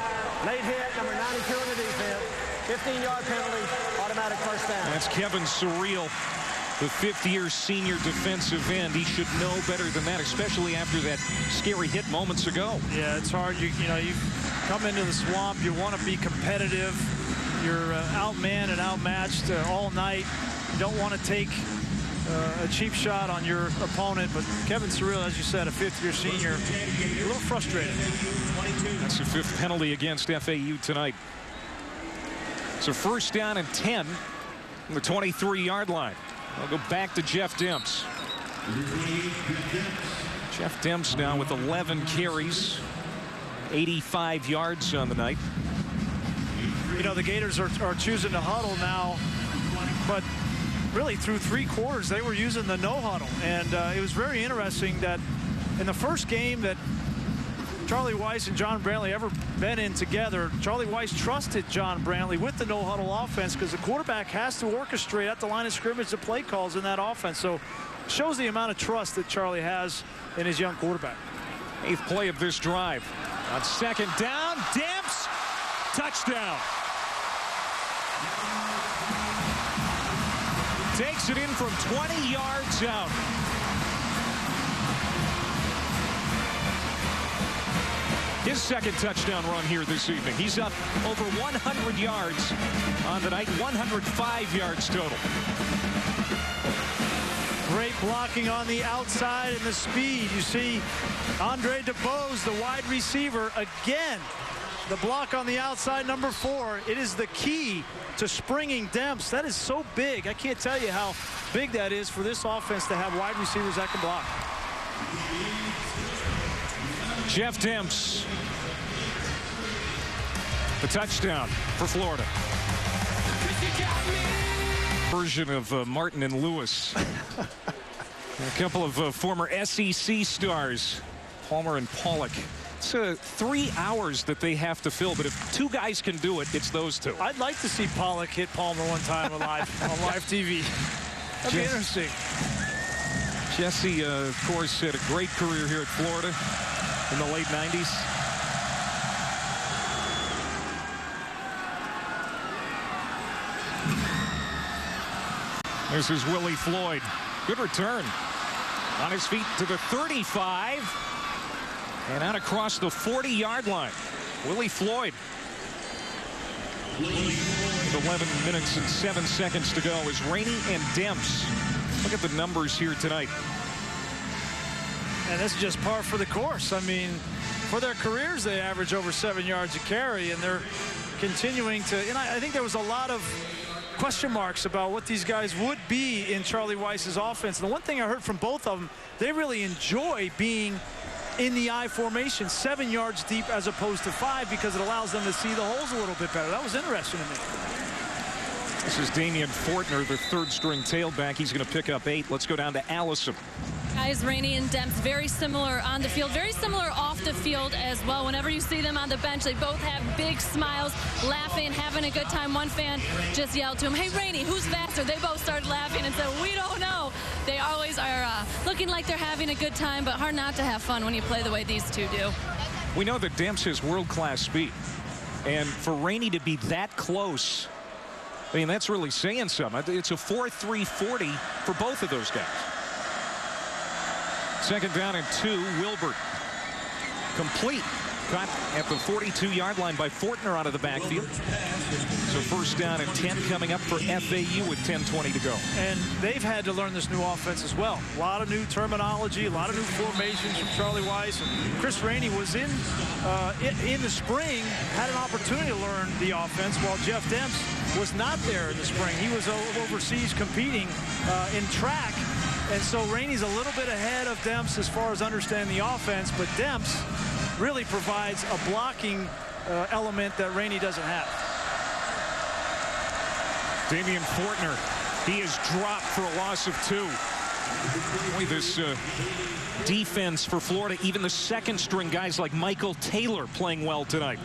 late hit, number 92 in the defense, 15-yard penalty, automatic first down. That's Kevin Surreal, the fifth-year senior defensive end. He should know better than that, especially after that scary hit moments ago. Yeah, it's hard. You know, you come into the swamp, you want to be competitive. You're outmanned and outmatched all night. You don't want to take a cheap shot on your opponent, but Kevin Surreal, as you said, a fifth-year senior, a little frustrated. That's the fifth penalty against FAU tonight. It's a first down and 10 on the 23-yard line. I'll go back to Jeff Demps. Jeff Demps now with 11 carries, 85 yards on the night. You know, the Gators are choosing to huddle now, but really through three quarters they were using the no huddle, and it was very interesting that in the first game that Charlie Weis and John Brantley ever been in together, Charlie Weis trusted John Brantley with the no huddle offense because the quarterback has to orchestrate at the line of scrimmage the play calls in that offense. So it shows the amount of trust that Charlie has in his young quarterback. Eighth play of this drive. On second down, Demps, touchdown. Takes it in from 20 yards out. His second touchdown run here this evening. He's up over 100 yards on the night, 105 yards total. Great blocking on the outside and the speed. You see Andre DeBose, the wide receiver, again. The block on the outside, number 4. It is the key to springing Demps. That is so big. I can't tell you how big that is for this offense to have wide receivers that can block. Jeff Demps, the touchdown for Florida. Version of Martin and Lewis. A couple of former SEC stars, Palmer and Pollock. It's 3 hours that they have to fill, but if two guys can do it, it's those two. I'd like to see Pollock hit Palmer one time on live TV. That'd be interesting. Jesse, of course, had a great career here at Florida in the late 90s. This is Willie Floyd. Good return. On his feet to the 35. And out across the 40-yard line. Willie Floyd. With 11 minutes and 7 seconds to go as Rainey and Demps Look at the numbers here tonight. And this is just par for the course. I mean, for their careers, they average over 7 yards a carry, and they're continuing to, and I think there was a lot of question marks about what these guys would be in Charlie Weis's offense. And the one thing I heard from both of them, they really enjoy being in the I formation 7 yards deep as opposed to 5 because it allows them to see the holes a little bit better. That was interesting to me. This is Damian Fortner, the third-string tailback. He's going to pick up 8. Let's go down to Allison. Guys, Rainey and Demps, very similar on the field, very similar off the field as well. Whenever you see them on the bench, they both have big smiles, laughing, having a good time. One fan just yelled to him, "Hey, Rainey, who's faster?" They both started laughing and said, "We don't know." They always are looking like they're having a good time, but hard not to have fun when you play the way these two do. We know that Demps has world-class speed. And for Rainey to be that close, I mean, that's really saying something. It's a 4.340 for both of those guys. Second down and 2, Wilbert. Complete. Caught at the 42-yard line by Fortner out of the backfield. So first down and 10 coming up for FAU with 10:20 to go. And they've had to learn this new offense as well. A lot of new terminology, a lot of new formations from Charlie Weis. And Chris Rainey was in the spring, had an opportunity to learn the offense, while Jeff Demps was not there in the spring. He was overseas competing in track. And so Rainey's a little bit ahead of Demps as far as understanding the offense, but Demps really provides a blocking element that Rainey doesn't have. Damian Fortner, he is dropped for a loss of 2. Boy, this defense for Florida, even the second-string guys like Michael Taylor playing well tonight.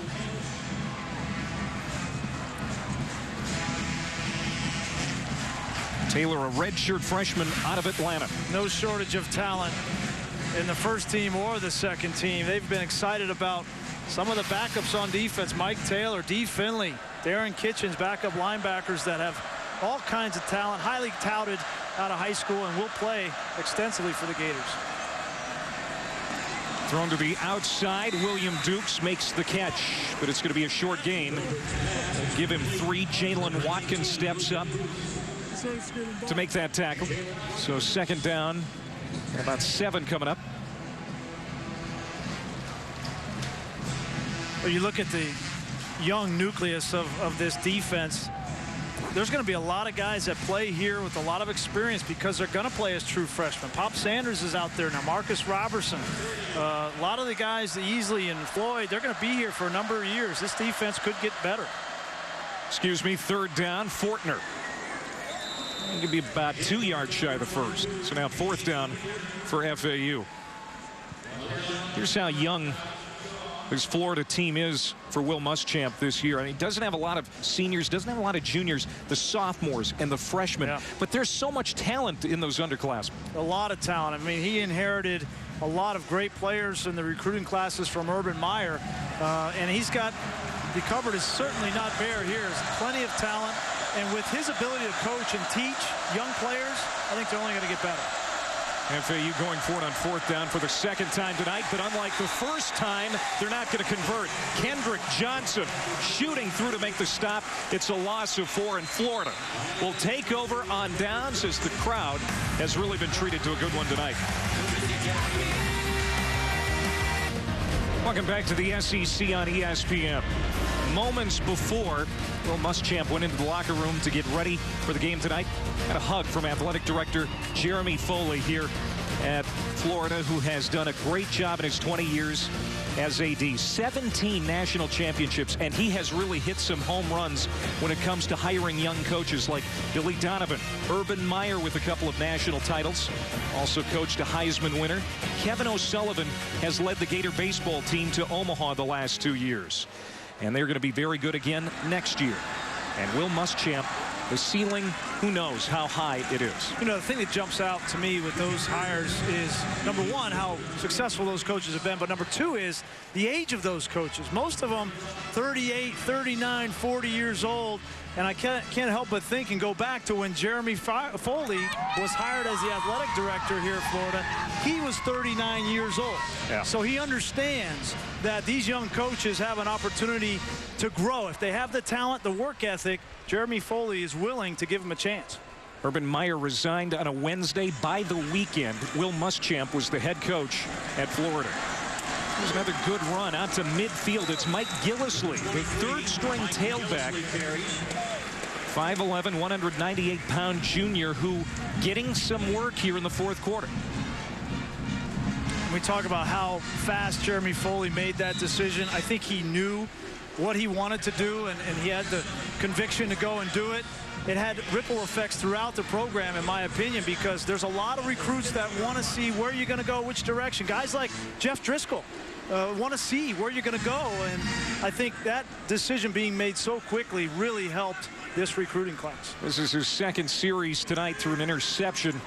Taylor, a redshirt freshman out of Atlanta. No shortage of talent in the first team or the second team. They've been excited about some of the backups on defense. Mike Taylor, Dee Finley, Darren Kitchens, backup linebackers that have all kinds of talent, highly touted out of high school, and will play extensively for the Gators. Thrown to the outside. William Dukes makes the catch, but it's going to be a short gain. Give him 3. Jalen Watkins steps up to make that tackle. So second down, about 7 coming up. Well, you look at the young nucleus of this defense. There's going to be a lot of guys that play here with a lot of experience because they're going to play as true freshmen. Pop Sanders is out there now. Marcus Robertson. A lot of the guys, Easley and Floyd, they're going to be here for a number of years. This defense could get better. Excuse me, third down, Fortner. It could be about 2 yards shy of the first. So now fourth down for FAU. Here's how young this Florida team is for Will Muschamp this year. I mean, he doesn't have a lot of seniors, doesn't have a lot of juniors, the sophomores and the freshmen. Yeah. But there's so much talent in those underclassmen. A lot of talent. I mean, he inherited a lot of great players in the recruiting classes from Urban Meyer. And he's got, the cupboard is certainly not bare here. There's plenty of talent. And with his ability to coach and teach young players, I think they're only going to get better. FAU going for it on fourth down for the second time tonight, but unlike the first time, they're not going to convert. Kendrick Johnson shooting through to make the stop. It's a loss of 4, and Florida will take over on downs as the crowd has really been treated to a good one tonight. Welcome back to the SEC on ESPN. Moments before Will Muschamp went into the locker room to get ready for the game tonight, had a hug from athletic director Jeremy Foley here at Florida, who has done a great job in his 20 years as AD. 17 national championships, and he has really hit some home runs when it comes to hiring young coaches like Billy Donovan. Urban Meyer with a couple of national titles, also coached a Heisman winner. Kevin O'Sullivan has led the Gator baseball team to Omaha the last 2 years. And they're going to be very good again next year. And Will Muschamp, the ceiling, who knows how high it is. You know, the thing that jumps out to me with those hires is, number one, how successful those coaches have been. But number two is the age of those coaches. Most of them 38, 39, 40 years old. And I can't help but think and go back to when Jeremy Foley was hired as the athletic director here at Florida. He was 39 years old. Yeah. So he understands that these young coaches have an opportunity to grow. If they have the talent, the work ethic, Jeremy Foley is willing to give them a chance. Urban Meyer resigned on a Wednesday. By the weekend, Will Muschamp was the head coach at Florida. There's another good run out to midfield. It's Mike Gillislee, the third-string tailback. 5'11", 198-pound junior who getting some work here in the fourth quarter. We talk about how fast Jeremy Foley made that decision. I think he knew what he wanted to do, and he had the conviction to go and do it. It had ripple effects throughout the program, in my opinion, because there's a lot of recruits that want to see where you're going to go, which direction. Guys like Jeff Driscoll want to see where you're going to go, and I think that decision being made so quickly really helped this recruiting class. This is his second series tonight through an interception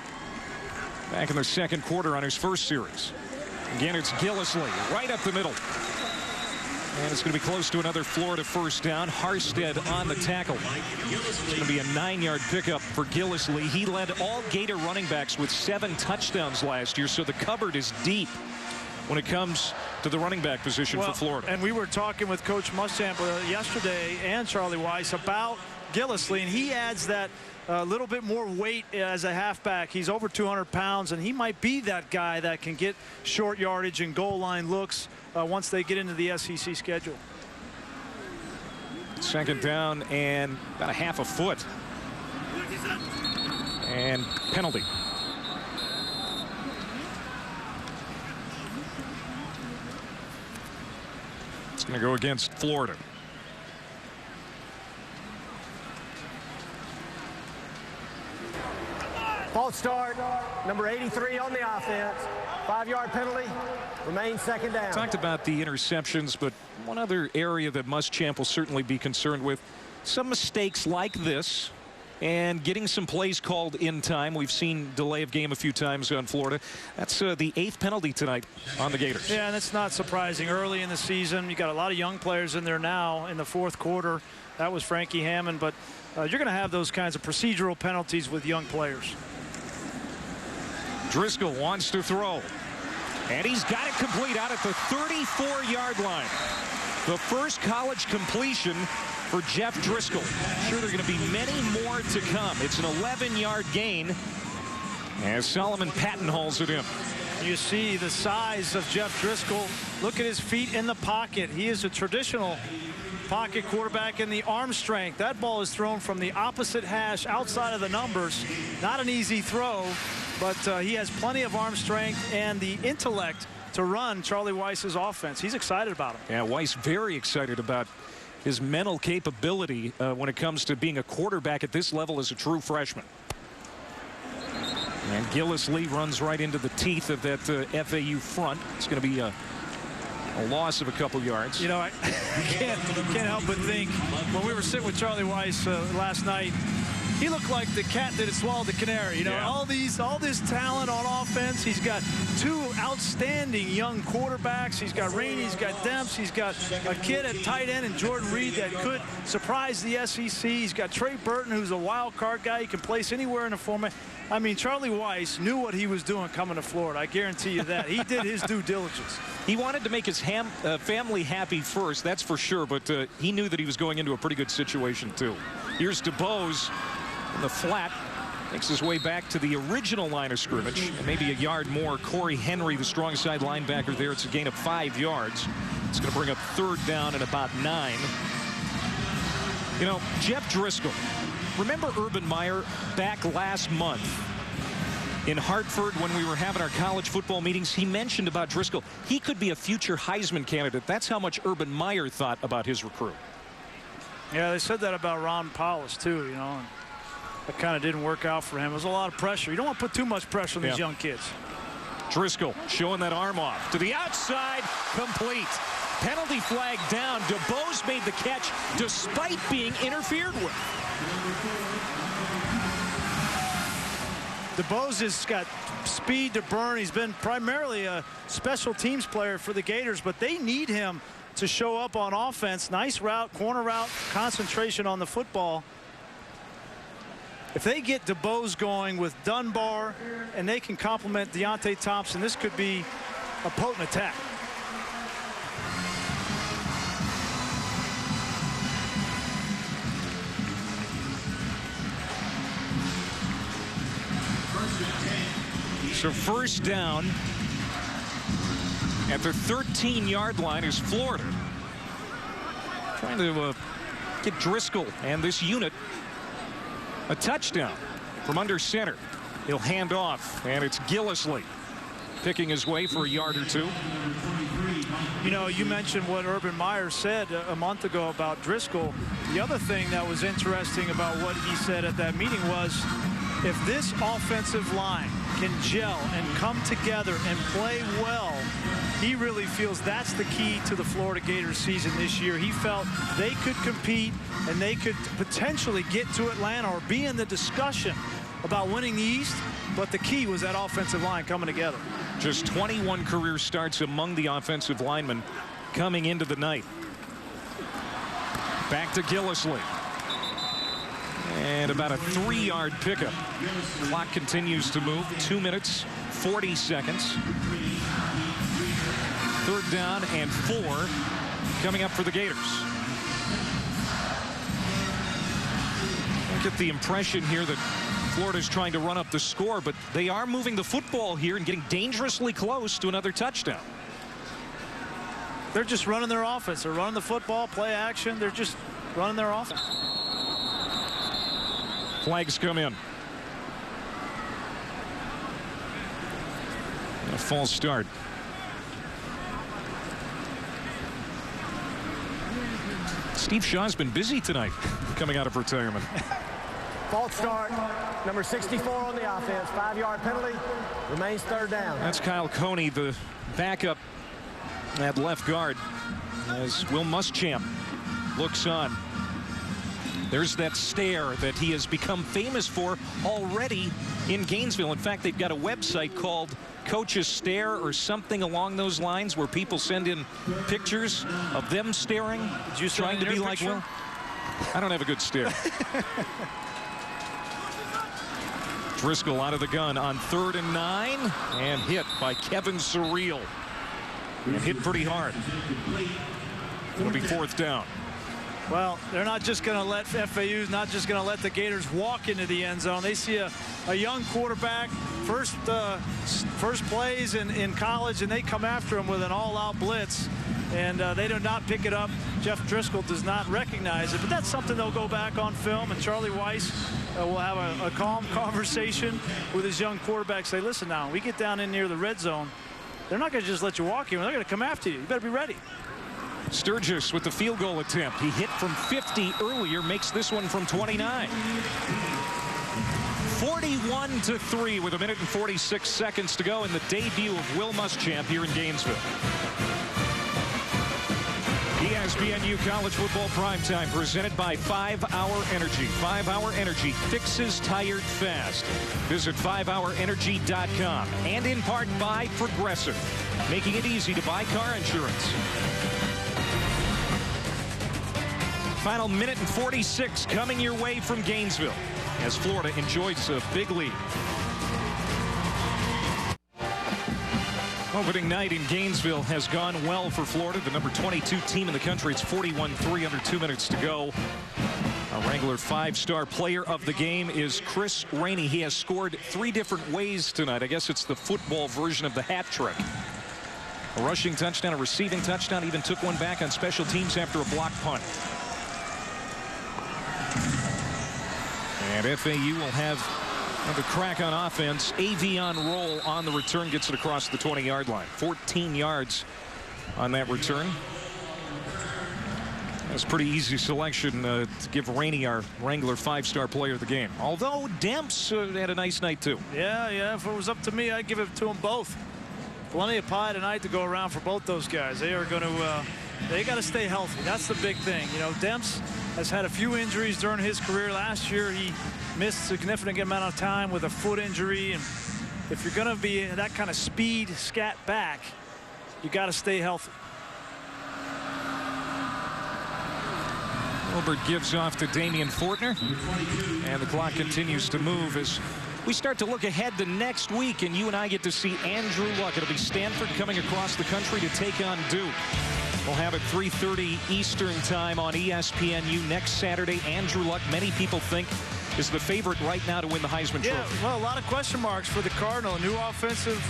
back in the second quarter on his first series. Again, it's Gillislee right up the middle. And it's going to be close to another Florida first down. Harstead on the tackle. It's going to be a 9-yard pickup for Gillislee. He led all Gator running backs with 7 touchdowns last year, so the cupboard is deep when it comes to the running back position for Florida. And we were talking with Coach Muschamp yesterday and Charlie Weis about Gillislee, and he adds that a little bit more weight as a halfback. He's over 200 pounds, and he might be that guy that can get short yardage and goal line looks once they get into the SEC schedule. Second down and about a half a foot. And penalty. It's going to go against Florida. False start, number 83 on the offense. 5-yard penalty, remains second down. Talked about the interceptions, but one other area that Muschamp will certainly be concerned with, some mistakes like this and getting some plays called in time. We've seen delay of game a few times on Florida. That's the 8th penalty tonight on the Gators. Yeah, and it's not surprising. Early in the season, you got a lot of young players in there now in the fourth quarter. That was Frankie Hammond, but you're going to have those kinds of procedural penalties with young players. Driscoll wants to throw, and he's got it complete out at the 34-yard line. The first college completion for Jeff Driscoll. Sure, there are going to be many more to come. It's an 11-yard gain as Solomon Patton hauls it in. You see the size of Jeff Driscoll. Look at his feet in the pocket. He is a traditional pocket quarterback in the arm strength. That ball is thrown from the opposite hash outside of the numbers. Not an easy throw, but he has plenty of arm strength and the intellect to run Charlie Weis's offense. He's excited about him. Yeah, Weis very excited about his mental capability when it comes to being a quarterback at this level as a true freshman. And Gillislee runs right into the teeth of that FAU front. It's going to be a loss of a couple yards. You know, I can't help but think when we were sitting with Charlie Weis last night, he looked like the cat that had swallowed the canary. You know, yeah. all this talent on offense. He's got 2 outstanding young quarterbacks. He's got Rainey, he's got Demps, he's got a kid at tight end and Jordan Reed that could surprise the SEC. He's got Trey Burton, who's a wild card guy. He can place anywhere in the format. I mean, Charlie Weis knew what he was doing coming to Florida. I guarantee you that. He did his due diligence. He wanted to make his family happy first, that's for sure, but he knew that he was going into a pretty good situation, too. Here's DuBose in the flat. Makes his way back to the original line of scrimmage, and maybe a yard more. Corey Henry, the strong side linebacker there. It's a gain of 5 yards. It's going to bring up third down and about 9. You know, Jeff Driscoll. Remember Urban Meyer back last month in Hartford when we were having our college football meetings? He mentioned about Driscoll. He could be a future Heisman candidate. That's how much Urban Meyer thought about his recruit. Yeah, they said that about Ron Powers, too, you know. And that kind of didn't work out for him. It was a lot of pressure. You don't want to put too much pressure on these young kids. Driscoll showing that arm off to the outside, complete. Penalty flag down. DuBose made the catch despite being interfered with. DuBose has got speed to burn. He's been primarily a special teams player for the Gators, but they need him to show up on offense. Nice route, corner route, concentration on the football. If they get DuBose going with Dunbar and they can complement Deontay Thompson, this could be a potent attack. So first down at the 13-yard line is Florida. Trying to get Driscoll and this unit a touchdown from under center. He'll hand off, and it's Gillislee picking his way for a yard or two. You know, you mentioned what Urban Meyer said a month ago about Driscoll. The other thing that was interesting about what he said at that meeting was, if this offensive line can gel and come together and play well, he really feels that's the key to the Florida Gators season this year. He felt they could compete and they could potentially get to Atlanta or be in the discussion about winning the East, but the key was that offensive line coming together. Just 21 career starts among the offensive linemen coming into the night. Back to Gillislee. And about a 3-yard pickup. Clock continues to move. 2 minutes, 40 seconds. Third down and 4 coming up for the Gators. I get the impression here that Florida's trying to run up the score, but they are moving the football here and getting dangerously close to another touchdown. They're just running their offense. They're running the football, play action. They're just running their offense. Flags come in. A false start. Steve Shaw's been busy tonight coming out of retirement. False start. Number 64 on the offense. 5-yard penalty. Remains third down. That's Kyle Coney, the backup at left guard, as Will Muschamp looks on. There's that stare that he has become famous for already in Gainesville. In fact, they've got a website called Coach's Stare or something along those lines, where people send in pictures of them staring, trying to be like Will. I don't have a good stare. Driscoll out of the gun on 3rd and 9 and hit by Kevin Surreal. And hit pretty hard. It'll be 4th down. Well, they're not just going to let FAU's not just going to let the Gators walk into the end zone. They see a young quarterback, first plays in college, and they come after him with an all-out blitz. And they do not pick it up. Jeff Driscoll does not recognize it, but that's something they'll go back on film, and Charlie Weiss will have a calm conversation with his young quarterback. Say, listen now, we get down in near the red zone, they're not going to just let you walk here. They're going to come after you. You better be ready. Sturgis with the field goal attempt. He hit from 50 earlier, makes this one from 29. 41-3 with 1 minute and 46 seconds to go in the debut of Will Muschamp here in Gainesville. ESPNU College Football Primetime presented by 5-Hour Energy. 5-Hour Energy fixes tired fast. Visit 5hourenergy.com. And in part by Progressive, making it easy to buy car insurance. Final minute and 46 coming your way from Gainesville as Florida enjoys a big lead. Opening night in Gainesville has gone well for Florida, the number 22 team in the country. It's 41-3 under 2 minutes to go. Our Wrangler 5-star player of the game is Chris Rainey. He has scored 3 different ways tonight. I guess it's the football version of the hat trick. A rushing touchdown, a receiving touchdown, even took one back on special teams after a block punt. And FAU will have another crack on offense. Avion Roll on the return, gets it across the 20-yard line. 14 yards on that return. That's a pretty easy selection to give Rainey our Wrangler 5-star player of the game. Although Demps had a nice night too. Yeah, if it was up to me, I'd give it to them both. Plenty of pie tonight to go around for both those guys. They are going to, they got to stay healthy. That's the big thing. You know, Demps has had a few injuries during his career. Last year, he missed a significant amount of time with a foot injury. And if you're going to be that kind of speed scat back, you got to stay healthy. Wilbert gives off to Damian Fortner, and the clock continues to move as we start to look ahead to next week, and you and I get to see Andrew Luck. It'll be Stanford coming across the country to take on Duke. We'll have it 3:30 Eastern time on ESPNU next Saturday. Andrew Luck, many people think is the favorite right now to win the Heisman Trophy. Yeah, well, a lot of question marks for the Cardinal. New offensive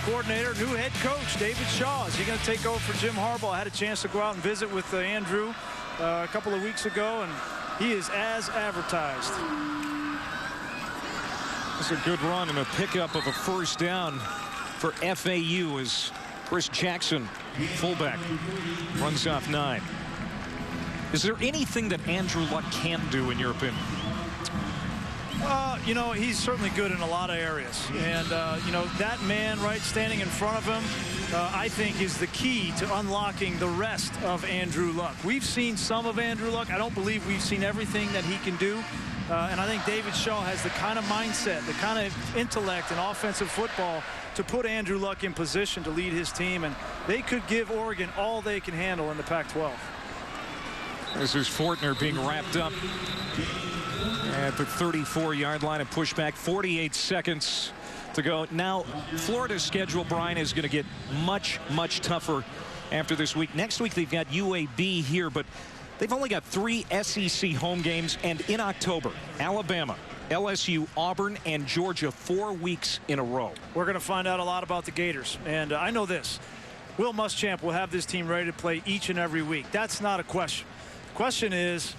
coordinator, new head coach, David Shaw. Is he going to take over for Jim Harbaugh? I had a chance to go out and visit with Andrew a couple of weeks ago, and he is as advertised. It's a good run and a pickup of a first down for FAU as Chris Jackson, fullback, runs off 9. Is there anything that Andrew Luck can't do, in your opinion? You know, he's certainly good in a lot of areas. And, you know, that man right standing in front of him, I think is the key to unlocking the rest of Andrew Luck. We've seen some of Andrew Luck. I don't believe we've seen everything that he can do. And I think David Shaw has the kind of mindset, the kind of intellect in offensive football to put Andrew Luck in position to lead his team. And they could give Oregon all they can handle in the Pac-12. This is Fortner being wrapped up at the 34-yard line of pushback. 48 seconds to go. Now, Florida's schedule, Brian, is going to get much, much tougher after this week. Next week, they've got UAB here, but they've only got 3 SEC home games. And in October, Alabama, LSU, Auburn, and Georgia, 4 weeks in a row. We're going to find out a lot about the Gators. And I know this. Will Muschamp will have this team ready to play each and every week. That's not a question. The question is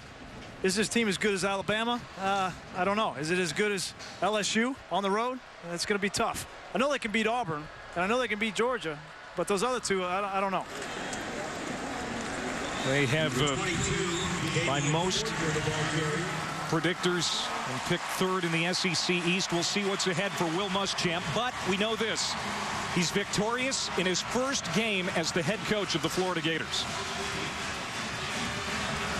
this team as good as Alabama? I don't know. Is it as good as LSU on the road? It's going to be tough. I know they can beat Auburn, and I know they can beat Georgia, but those other two, I don't know. They have, by most predictors, and picked 3rd in the SEC East. We'll see what's ahead for Will Muschamp, but we know this. He's victorious in his first game as the head coach of the Florida Gators.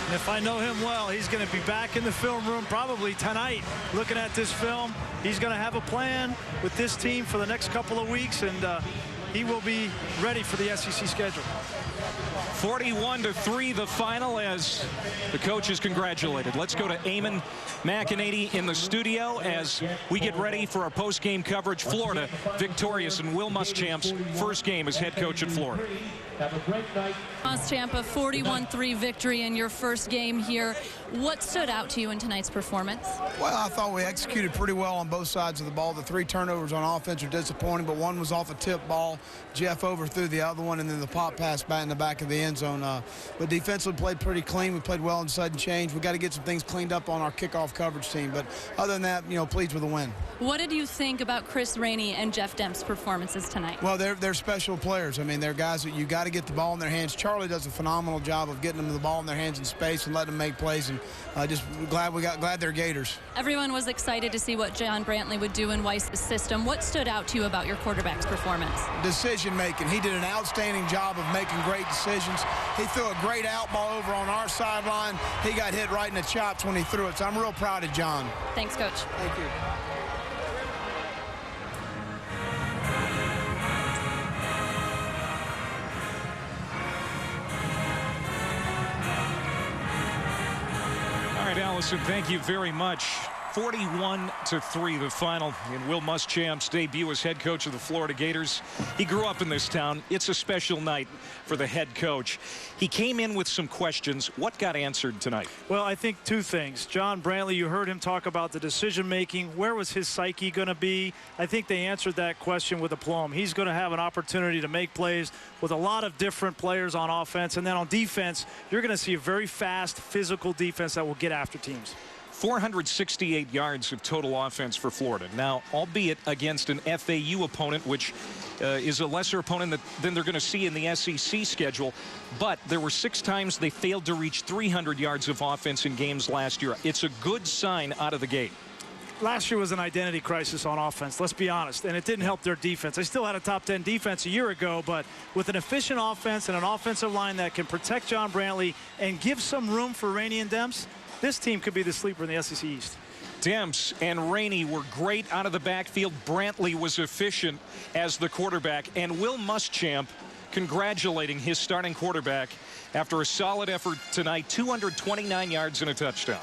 And if I know him well, he's going to be back in the film room probably tonight looking at this film. He's going to have a plan with this team for the next couple of weeks, and he will be ready for the SEC schedule. 41-3 the final as the coach is congratulated. Let's go to Eamon McEnany in the studio as we get ready for our post-game coverage. Florida victorious in Will Muschamp's first game as head coach at Florida. Have a great night. Muschamp, a 41-3 victory in your first game here. What stood out to you in tonight's performance? Well, I thought we executed pretty well on both sides of the ball. The 3 turnovers on offense were disappointing, but one was off a tip ball. Jeff overthrew the other one, and then the pop pass back in the back of the end zone. But defensively played pretty clean. We played well in sudden change. We got to get some things cleaned up on our kickoff coverage team. But other than that, you know, pleased with the win. What did you think about Chris Rainey and Jeff Demp's performances tonight? Well, they're special players. I mean, they're guys that you got to get the ball in their hands. Charlie does a phenomenal job of getting them the ball in their hands in space and letting them make plays. And just glad they're Gators. Everyone was excited to see what John Brantley would do in Weiss's system. What stood out to you about your quarterback's performance? Decision making. He did an outstanding job of making great decisions. He threw a great out ball over on our sideline. He got hit right in the chops when he threw it. So I'm real proud of John. Thanks, Coach. Thank you. All right, Allison, thank you very much. 41-3 the final in Will Muschamp's debut as head coach of the Florida Gators. He grew up in this town. It's a special night for the head coach. He came in with some questions. What got answered tonight? Well, I think 2 things. John Brantley, you heard him talk about the decision making. Where was his psyche going to be? I think they answered that question with aplomb. He's going to have an opportunity to make plays with a lot of different players on offense. And then on defense, you're going to see a very fast, physical defense that will get after teams. 468 yards of total offense for Florida. Now, albeit against an FAU opponent, which is a lesser opponent than they're going to see in the SEC schedule. But there were 6 times they failed to reach 300 yards of offense in games last year. It's a good sign out of the gate. Last year was an identity crisis on offense, let's be honest, and it didn't help their defense. They still had a top 10 defense a year ago, but with an efficient offense and an offensive line that can protect John Brantley and give some room for Rainey and Demps, this team could be the sleeper in the SEC East. Demps and Rainey were great out of the backfield. Brantley was efficient as the quarterback. And Will Muschamp congratulating his starting quarterback after a solid effort tonight, 229 yards and a touchdown.